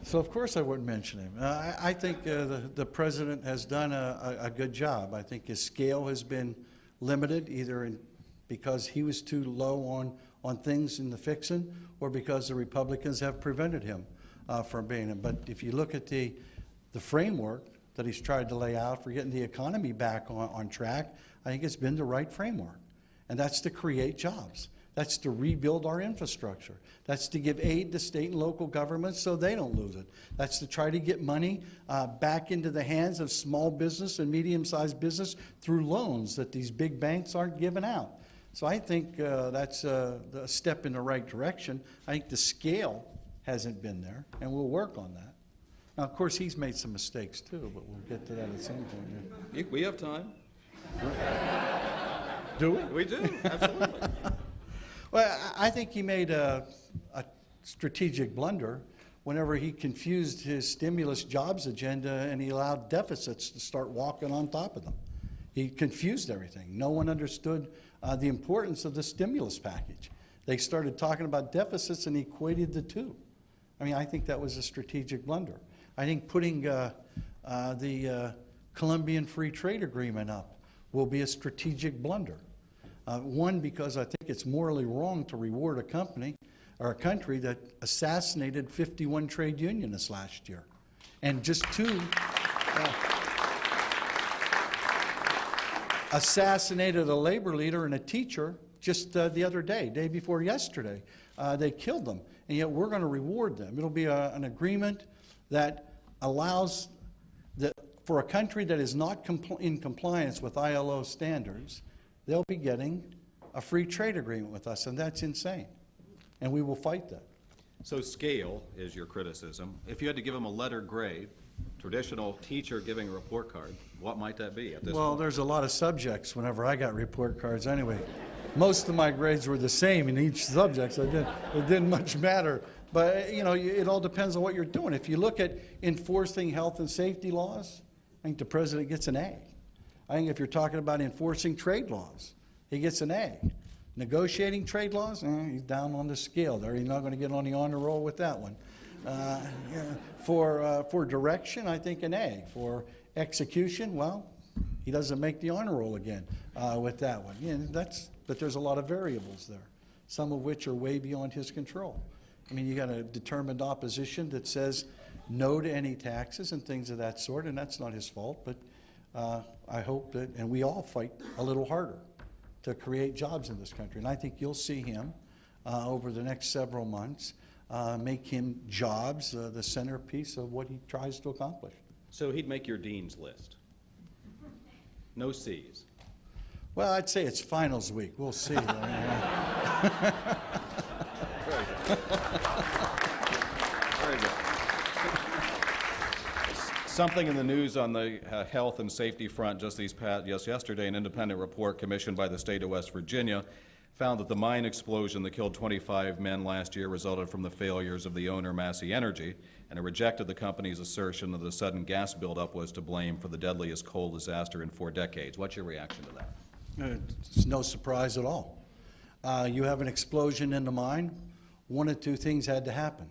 So of course I wouldn't mention him. I think the president has done a good job. I think his scale has been limited, either because he was too low on things in the fixing, or because the Republicans have prevented him from being it. But if you look at the framework that he's tried to lay out for getting the economy back on track, I think it's been the right framework. And that's to create jobs. That's to rebuild our infrastructure. That's to give aid to state and local governments so they don't lose it. That's to try to get money back into the hands of small business and medium-sized business through loans that these big banks aren't giving out. So I think that's a step in the right direction. I think the scale hasn't been there, and we'll work on that. Now, of course, he's made some mistakes too, but we'll get to that at some point. We have time. Do we? We do, absolutely. Well, I think he made a strategic blunder whenever he confused his stimulus jobs agenda and he allowed deficits to start walking on top of them. He confused everything. No one understood the importance of the stimulus package. They started talking about deficits and equated the two. I mean, I think that was a strategic blunder. I think putting the Colombian Free Trade Agreement up will be a strategic blunder. One, because I think it's morally wrong to reward a company or a country that assassinated 51 trade unionists last year. And just two assassinated a labor leader and a teacher just the other day before yesterday. They killed them, and yet we're going to reward them. It'll be an agreement that allows for a country that is not in compliance with ILO standards, they'll be getting a free trade agreement with us, and that's insane. And we will fight that. So scale is your criticism. If you had to give them a letter grade, traditional teacher giving a report card, what might that be at this point? There's a lot of subjects whenever I got report cards anyway. Most of my grades were the same in each subject, so it didn't much matter. But, you know, it all depends on what you're doing. If you look at enforcing health and safety laws, I think the president gets an A. I think if you're talking about enforcing trade laws, he gets an A. Negotiating trade laws, he's down on the scale there. He's not going to get on the honor roll with that one. For direction, I think an A. For execution, well, he doesn't make the honor roll again with that one. But there's a lot of variables there, some of which are way beyond his control. I mean, you got a determined opposition that says no to any taxes and things of that sort, and that's not his fault. But I hope that, and we all fight a little harder to create jobs in this country. And I think you'll see him over the next several months make him jobs the centerpiece of what he tries to accomplish. So he'd make your dean's list. No C's. Well, I'd say it's finals week. We'll see. Very good. Very good. Something in the news on the health and safety front just yesterday, an independent report commissioned by the state of West Virginia found that the mine explosion that killed 25 men last year resulted from the failures of the owner, Massey Energy, and it rejected the company's assertion that the sudden gas buildup was to blame for the deadliest coal disaster in 4 decades. What's your reaction to that? It's no surprise at all. You have an explosion in the mine, one of two things had to happen.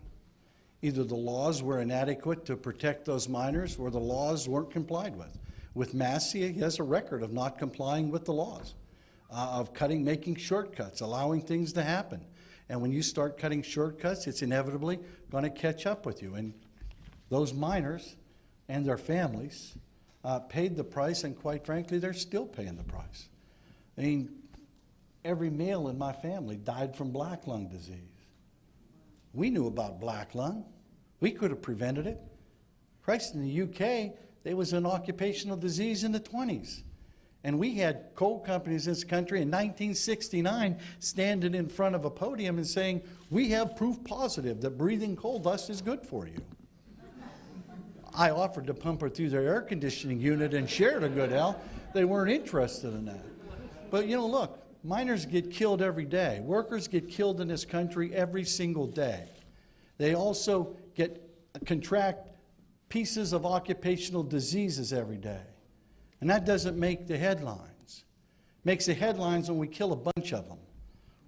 Either the laws were inadequate to protect those miners, or the laws weren't complied with. With Massey, he has a record of not complying with the laws, of making shortcuts, allowing things to happen. And when you start cutting shortcuts, it's inevitably going to catch up with you. And those miners and their families paid the price, and quite frankly, they're still paying the price. I mean, every male in my family died from black lung disease. We knew about black lung. We could have prevented it. Christ, in the UK, there was an occupational disease in the 20s. And we had coal companies in this country in 1969 standing in front of a podium and saying, we have proof positive that breathing coal dust is good for you. I offered to pump her through their air conditioning unit and shared a good hell. They weren't interested in that. But, you know, look, miners get killed every day. Workers get killed in this country every single day. They also contract pieces of occupational diseases every day. And that doesn't make the headlines. It makes the headlines when we kill a bunch of them,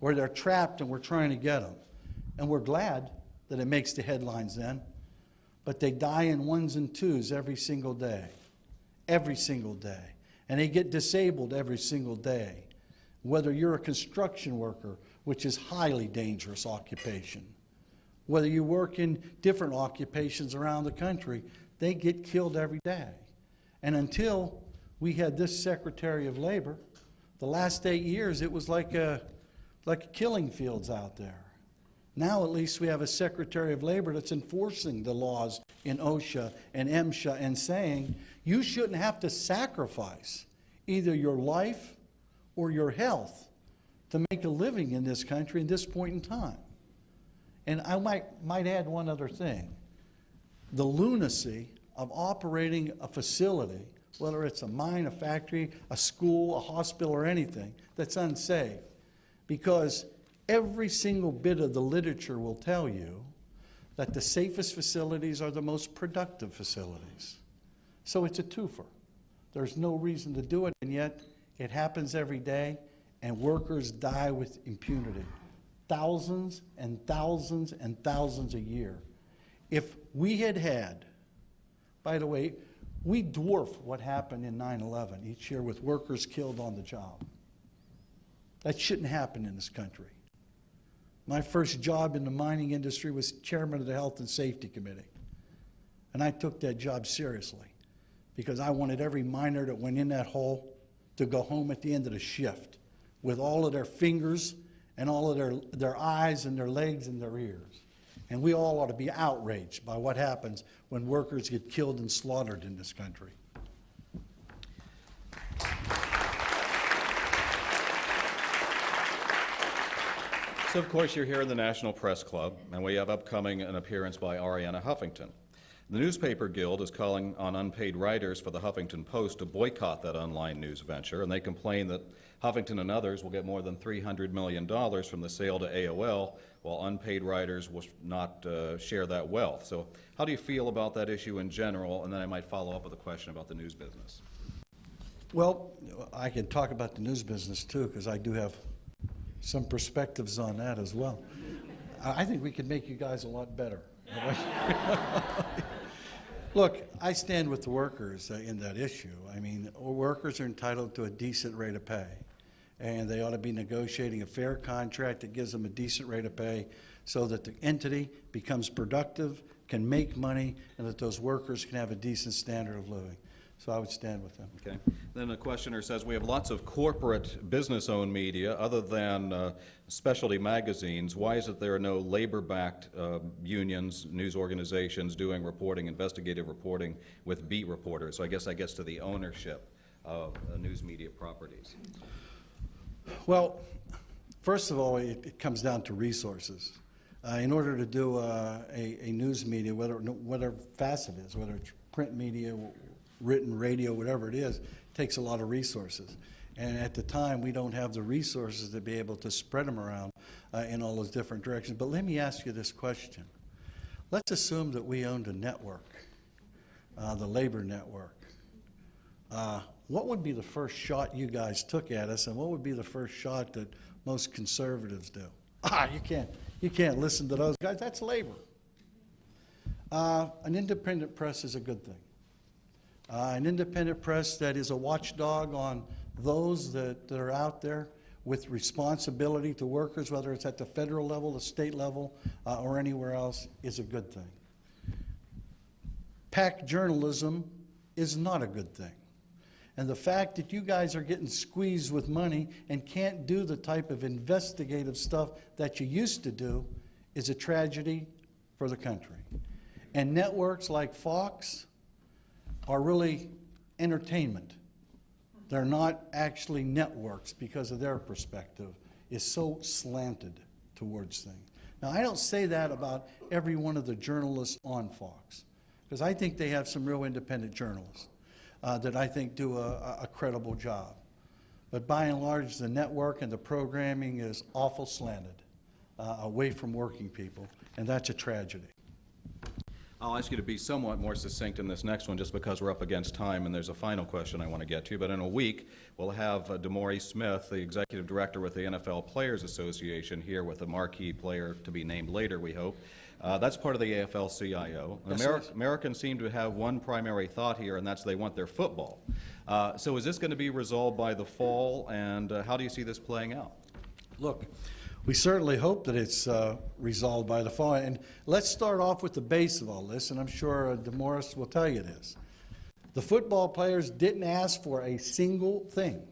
or they're trapped and we're trying to get them. And we're glad that it makes the headlines then. But they die in ones and twos every single day. Every single day. and they get disabled every single day. Whether you're a construction worker, which is highly dangerous occupation, whether you work in different occupations around the country, they get killed every day. And until we had this Secretary of Labor, the last 8 years, it was like killing fields out there. Now at least we have a Secretary of Labor that's enforcing the laws in OSHA and MSHA and saying you shouldn't have to sacrifice either your life or your health to make a living in this country at this point in time. And I might add one other thing. The lunacy of operating a facility, whether it's a mine, a factory, a school, a hospital, or anything, that's unsafe. Because every single bit of the literature will tell you that the safest facilities are the most productive facilities. So it's a twofer. There's no reason to do it, and yet it happens every day, and workers die with impunity. Thousands and thousands and thousands a year. If we had, by the way, we dwarf what happened in 9/11 each year with workers killed on the job. That shouldn't happen in this country. My first job in the mining industry was chairman of the Health and Safety Committee. And I took that job seriously because I wanted every miner that went in that hole to go home at the end of the shift with all of their fingers and all of their eyes and their legs and their ears. And we all ought to be outraged by what happens when workers get killed and slaughtered in this country. So, of course, you're here in the National Press Club, and we have upcoming an appearance by Arianna Huffington. The Newspaper Guild is calling on unpaid writers for the Huffington Post to boycott that online news venture, and they complain that Huffington and others will get more than $300 million from the sale to AOL, while unpaid writers will not share that wealth. So how do you feel about that issue in general? And then I might follow up with a question about the news business. Well, I can talk about the news business too, because I do have some perspectives on that as well. I think we could make you guys a lot better. Look, I stand with the workers in that issue. I mean, workers are entitled to a decent rate of pay, and they ought to be negotiating a fair contract that gives them a decent rate of pay so that the entity becomes productive, can make money, and that those workers can have a decent standard of living. So I would stand with them. Okay. Then a questioner says, we have lots of corporate business-owned media other than specialty magazines. Why is it there are no labor-backed unions, news organizations doing reporting, investigative reporting with beat reporters? So I guess that gets to the ownership of news media properties. Well, first of all, it comes down to resources. In order to do a news media, whatever facet it is, whether it's print media, written radio, whatever it is, takes a lot of resources. And at the time, we don't have the resources to be able to spread them around in all those different directions. But let me ask you this question. Let's assume that we owned a network, the labor network. What would be the first shot you guys took at us, and what would be the first shot that most conservatives do? You can't listen to those guys. That's labor. An independent press is a good thing. An independent press that is a watchdog on those that are out there with responsibility to workers, whether it's at the federal level, the state level, or anywhere else, is a good thing. PAC journalism is not a good thing. And the fact that you guys are getting squeezed with money and can't do the type of investigative stuff that you used to do is a tragedy for the country. And networks like Fox are really entertainment. They're not actually networks because of their perspective is so slanted towards things. Now, I don't say that about every one of the journalists on Fox, because I think they have some real independent journalists that I think do a credible job. But by and large, the network and the programming is awful slanted away from working people, and that's a tragedy. I'll ask you to be somewhat more succinct in this next one just because we're up against time and there's a final question I want to get to. But in a week, we'll have DeMaurice Smith, the Executive Director with the NFL Players Association, here with a marquee player to be named later, we hope. That's part of the AFL-CIO. Yes, Americans seem to have one primary thought here, and that's they want their football. So is this going to be resolved by the fall, and how do you see this playing out? Look, we certainly hope that it's resolved by the fall. And let's start off with the base of all this, and I'm sure DeMaurice will tell you this. The football players didn't ask for a single thing.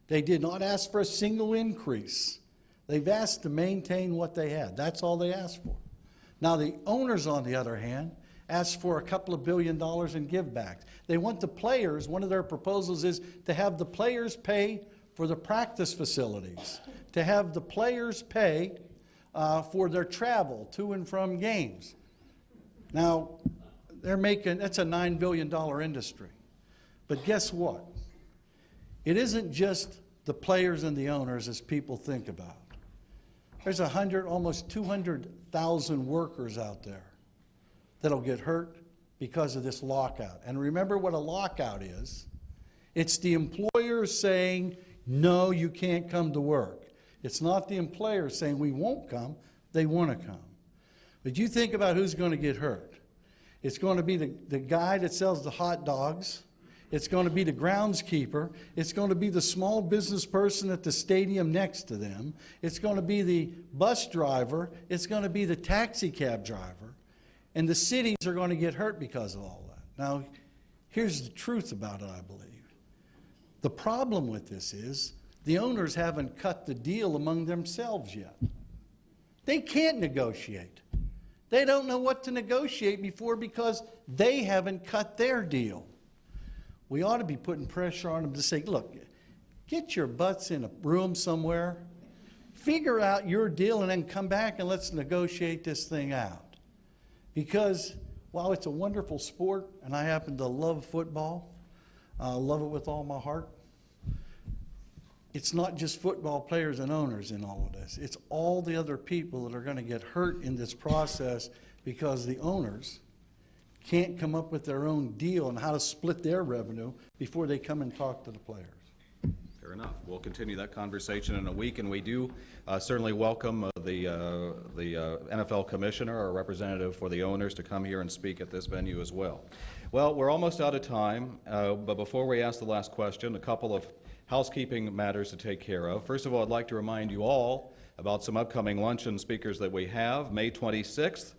They did not ask for a single increase. They've asked to maintain what they had. That's all they asked for. Now, the owners, on the other hand, asked for a couple of $2 billion in givebacks. They want the players, one of their proposals is to have the players pay for the practice facilities, to have the players pay for their travel to and from games. Now, that's a $9 billion industry. But guess what? It isn't just the players and the owners as people think about. There's almost 200,000 workers out there that'll get hurt because of this lockout. And remember what a lockout is. It's the employer saying, no, you can't come to work. It's not the employer saying we won't come, they want to come. But you think about who's going to get hurt. It's going to be the guy that sells the hot dogs. It's going to be the groundskeeper. It's going to be the small business person at the stadium next to them. It's going to be the bus driver. It's going to be the taxi cab driver. And the cities are going to get hurt because of all that. Now, here's the truth about it, I believe. The problem with this is the owners haven't cut the deal among themselves yet. They can't negotiate. They don't know what to negotiate before because they haven't cut their deal. We ought to be putting pressure on them to say, look, get your butts in a room somewhere, figure out your deal, and then come back and let's negotiate this thing out. Because while it's a wonderful sport, and I happen to love football, love it with all my heart, it's not just football players and owners in all of this. It's all the other people that are going to get hurt in this process because the owners can't come up with their own deal on how to split their revenue before they come and talk to the players. Fair enough. We'll continue that conversation in a week, and we do certainly welcome the NFL commissioner or representative for the owners to come here and speak at this venue as well. Well, we're almost out of time, but before we ask the last question, a couple of housekeeping matters to take care of. First of all, I'd like to remind you all about some upcoming luncheon speakers that we have. May 26th,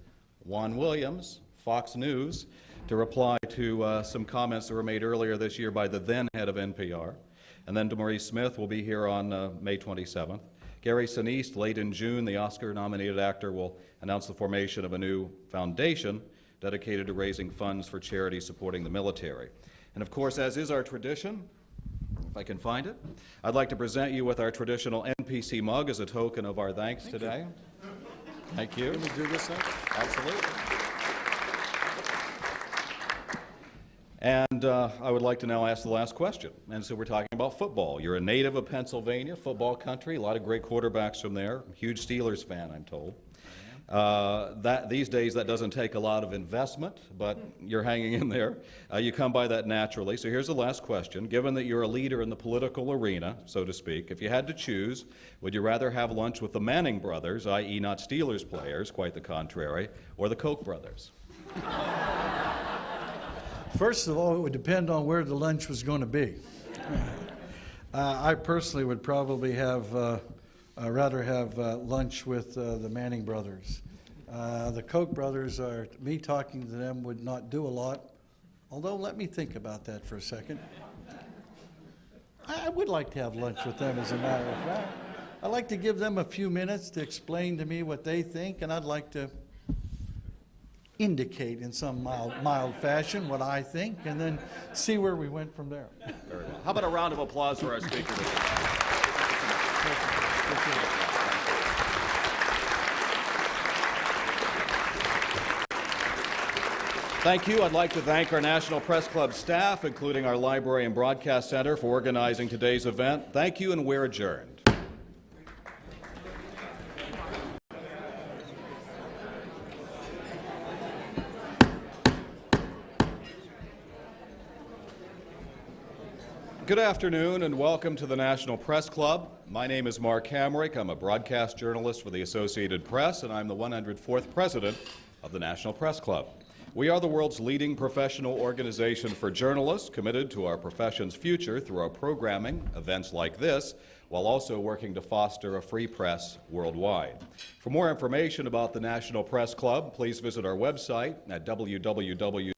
Juan Williams, Fox News, to reply to some comments that were made earlier this year by the then head of NPR. And then DeMaurice Smith will be here on May 27th. Gary Sinise, late in June, the Oscar-nominated actor, will announce the formation of a new foundation dedicated to raising funds for charities supporting the military. And of course, as is our tradition, if I can find it, I'd like to present you with our traditional NPC mug as a token of our thanks today. Thank you. Can we do this thing? Absolutely. And I would like to now ask the last question. And so we're talking about football. You're a native of Pennsylvania, football country, a lot of great quarterbacks from there. Huge Steelers fan, I'm told. These days, that doesn't take a lot of investment, but you're hanging in there. You come by that naturally. So here's the last question. Given that you're a leader in the political arena, so to speak, if you had to choose, would you rather have lunch with the Manning brothers, i.e. not Steelers players, quite the contrary, or the Koch brothers? First of all, it would depend on where the lunch was going to be. I personally would probably rather have lunch with the Manning brothers. The Koch brothers, me talking to them would not do a lot, although let me think about that for a second. I would like to have lunch with them, as a matter of fact. I'd like to give them a few minutes to explain to me what they think, and I'd like to indicate in some mild fashion what I think, and then see where we went from there. Very well. How about a round of applause for our speaker today? Thank you. I'd like to thank our National Press Club staff, including our Library and Broadcast Center, for organizing today's event. Thank you, and we're adjourned. Good afternoon and welcome to the National Press Club. My name is Mark Hamrick. I'm a broadcast journalist for the Associated Press, and I'm the 104th president of the National Press Club. We are the world's leading professional organization for journalists, committed to our profession's future through our programming, events like this, while also working to foster a free press worldwide. For more information about the National Press Club, please visit our website at www.press.org,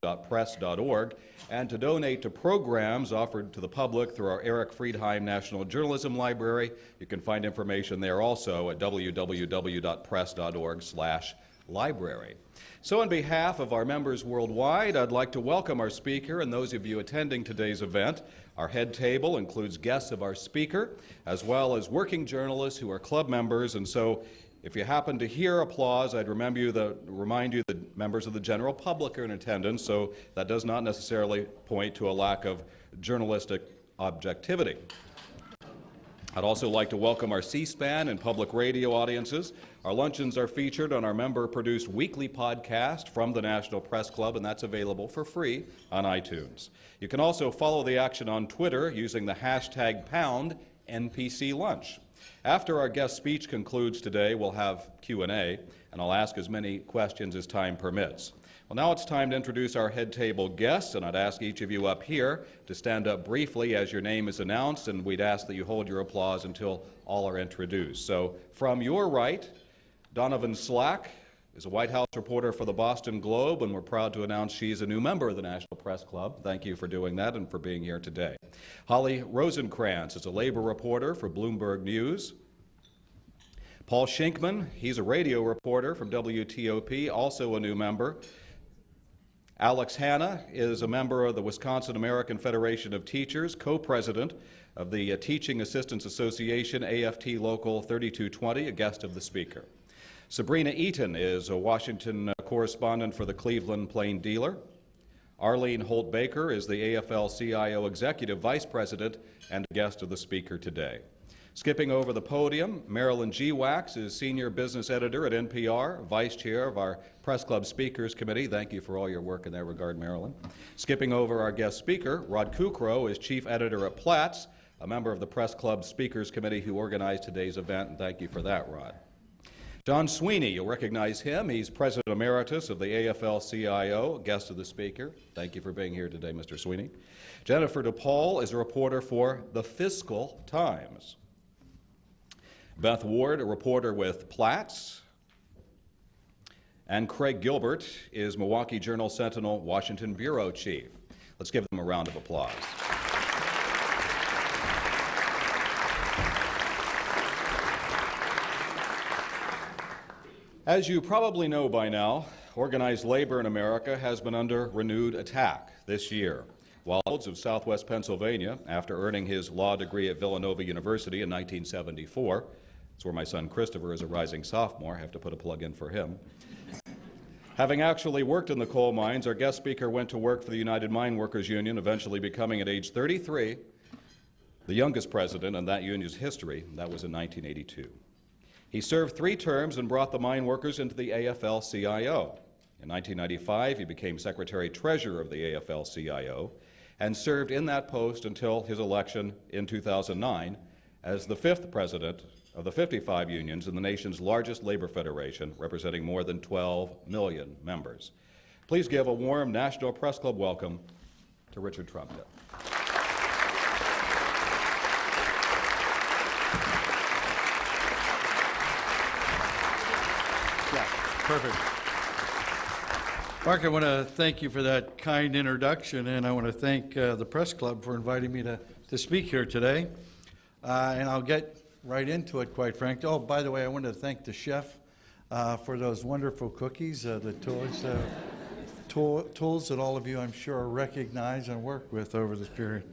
and to donate to programs offered to the public through our Eric Friedheim National Journalism Library, you can find information there also at www.press.org/library. So on behalf of our members worldwide, I'd like to welcome our speaker and those of you attending today's event. Our head table includes guests of our speaker, as well as working journalists who are club members, and so if you happen to hear applause, I'd remind you that members of the general public are in attendance, so that does not necessarily point to a lack of journalistic objectivity. I'd also like to welcome our C-SPAN and public radio audiences. Our luncheons are featured on our member-produced weekly podcast from the National Press Club, and that's available for free on iTunes. You can also follow the action on Twitter using the hashtag #NPCLunch. After our guest speech concludes today, we'll have Q&A, and I'll ask as many questions as time permits. Well, now it's time to introduce our head table guests, and I'd ask each of you up here to stand up briefly as your name is announced, and we'd ask that you hold your applause until all are introduced. So from your right, Donovan Slack is a White House reporter for the Boston Globe, and we're proud to announce she's a new member of the National Press Club. Thank you for doing that and for being here today. Holly Rosenkrantz is a labor reporter for Bloomberg News. Paul Shinkman, he's a radio reporter from WTOP, also a new member. Alex Hanna is a member of the Wisconsin American Federation of Teachers, co-president of the Teaching Assistants Association, AFT Local 3220, a guest of the speaker. Sabrina Eaton is a Washington correspondent for the Cleveland Plain Dealer. Arlene Holt-Baker is the AFL-CIO Executive Vice President and a guest of the speaker today. Skipping over the podium, Marilyn G. Wax is Senior Business Editor at NPR, Vice Chair of our Press Club Speakers Committee. Thank you for all your work in that regard, Marilyn. Skipping over our guest speaker, Rod Kukrow is Chief Editor at Platts, a member of the Press Club Speakers Committee who organized today's event, and thank you for that, Rod. John Sweeney, you'll recognize him. He's President Emeritus of the AFL-CIO, guest of the speaker. Thank you for being here today, Mr. Sweeney. Jennifer DePaul is a reporter for The Fiscal Times. Beth Ward, a reporter with Platts. And Craig Gilbert is Milwaukee Journal-Sentinel Washington Bureau Chief. Let's give them a round of applause. As you probably know by now, organized labor in America has been under renewed attack this year. Wilds of Southwest Pennsylvania, after earning his law degree at Villanova University in 1974, that's where my son Christopher is a rising sophomore, I have to put a plug in for him. Having actually worked in the coal mines, our guest speaker went to work for the United Mine Workers Union, eventually becoming at age 33 the youngest president in that union's history. That was in 1982. He served 3 terms and brought the mine workers into the AFL-CIO. In 1995, he became Secretary-Treasurer of the AFL-CIO and served in that post until his election in 2009 as the 5th president of the 55 unions in the nation's largest labor federation, representing more than 12 million members. Please give a warm National Press Club welcome to Richard Trumka. Perfect. Mark, I want to thank you for that kind introduction, and I want to thank the Press Club for inviting me to speak here today. And I'll get right into it, quite frankly. Oh, by the way, I want to thank the chef for those wonderful cookies, the tools that all of you, I'm sure, recognize and work with over this period.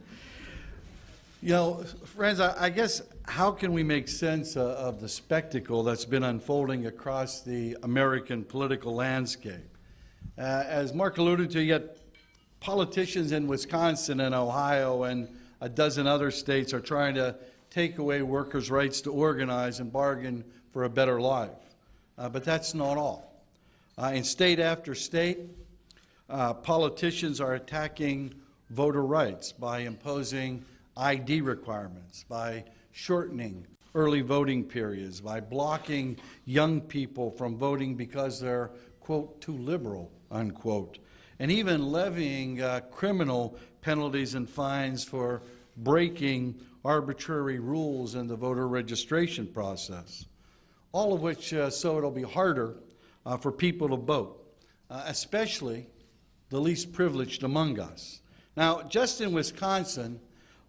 You know, friends, I guess how can we make sense of the spectacle that's been unfolding across the American political landscape? As Mark alluded to, yet politicians in Wisconsin and Ohio and a dozen other states are trying to take away workers' rights to organize and bargain for a better life. But that's not all. In state after state, politicians are attacking voter rights by imposing ID requirements, by shortening early voting periods, by blocking young people from voting because they're, quote, too liberal, unquote, and even levying criminal penalties and fines for breaking arbitrary rules in the voter registration process, all of which so it'll be harder for people to vote, especially the least privileged among us. Now, just in Wisconsin,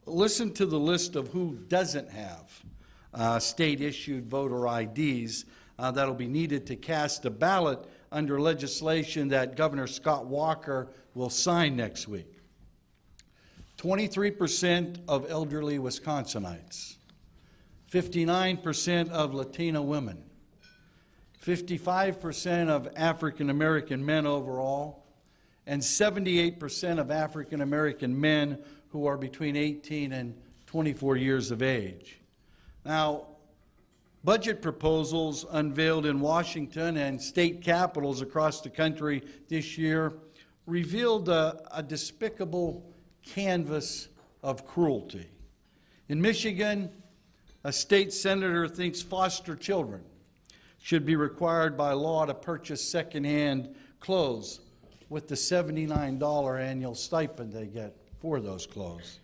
listen to the list of who doesn't have state-issued voter IDs that'll be needed to cast a ballot under legislation that Governor Scott Walker will sign next week. 23% of elderly Wisconsinites, 59% of Latino women, 55% of African American men overall, and 78% of African American men who are between 18 and 24 years of age. Now, budget proposals unveiled in Washington and state capitals across the country this year revealed a despicable canvas of cruelty. In Michigan, a state senator thinks foster children should be required by law to purchase secondhand clothes with the $79 annual stipend they get for those clothes.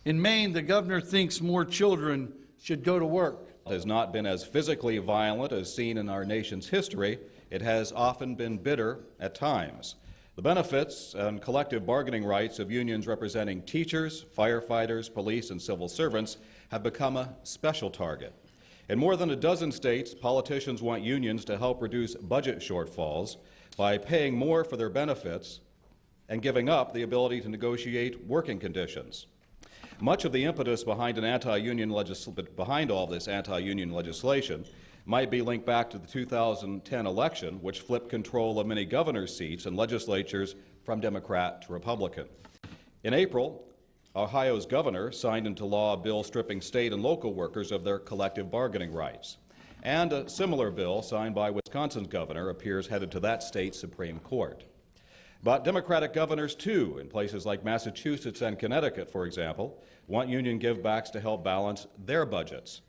In Maine, the governor thinks more children should go to work. It has not been as physically violent as seen in our nation's history. It has often been bitter at times. The benefits and collective bargaining rights of unions representing teachers, firefighters, police, and civil servants have become a special target. In more than a dozen states, politicians want unions to help reduce budget shortfalls by paying more for their benefits and giving up the ability to negotiate working conditions. Much of the impetus behind all this anti-union legislation might be linked back to the 2010 election, which flipped control of many governor's seats and legislatures from Democrat to Republican. In April, Ohio's governor signed into law a bill stripping state and local workers of their collective bargaining rights. And a similar bill signed by Wisconsin's governor appears headed to that state's Supreme Court. But Democratic governors, too, in places like Massachusetts and Connecticut, for example, want union givebacks to help balance their budgets.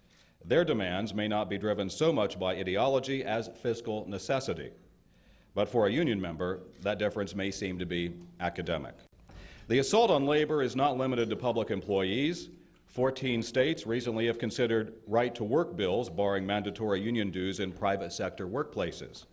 Their demands may not be driven so much by ideology as fiscal necessity. But for a union member, that difference may seem to be academic. The assault on labor is not limited to public employees. 14 states recently have considered right-to-work bills barring mandatory union dues in private sector workplaces.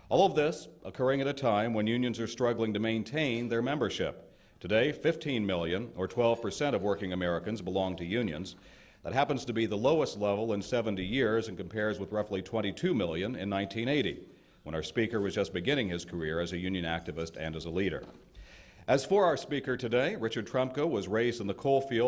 All of this occurring at a time when unions are struggling to maintain their membership. Today, 15 million, or 12% of working Americans, belong to unions. That happens to be the lowest level in 70 years and compares with roughly 22 million in 1980, when our speaker was just beginning his career as a union activist and as a leader. As for our speaker today, Richard Trumka was raised in the coal field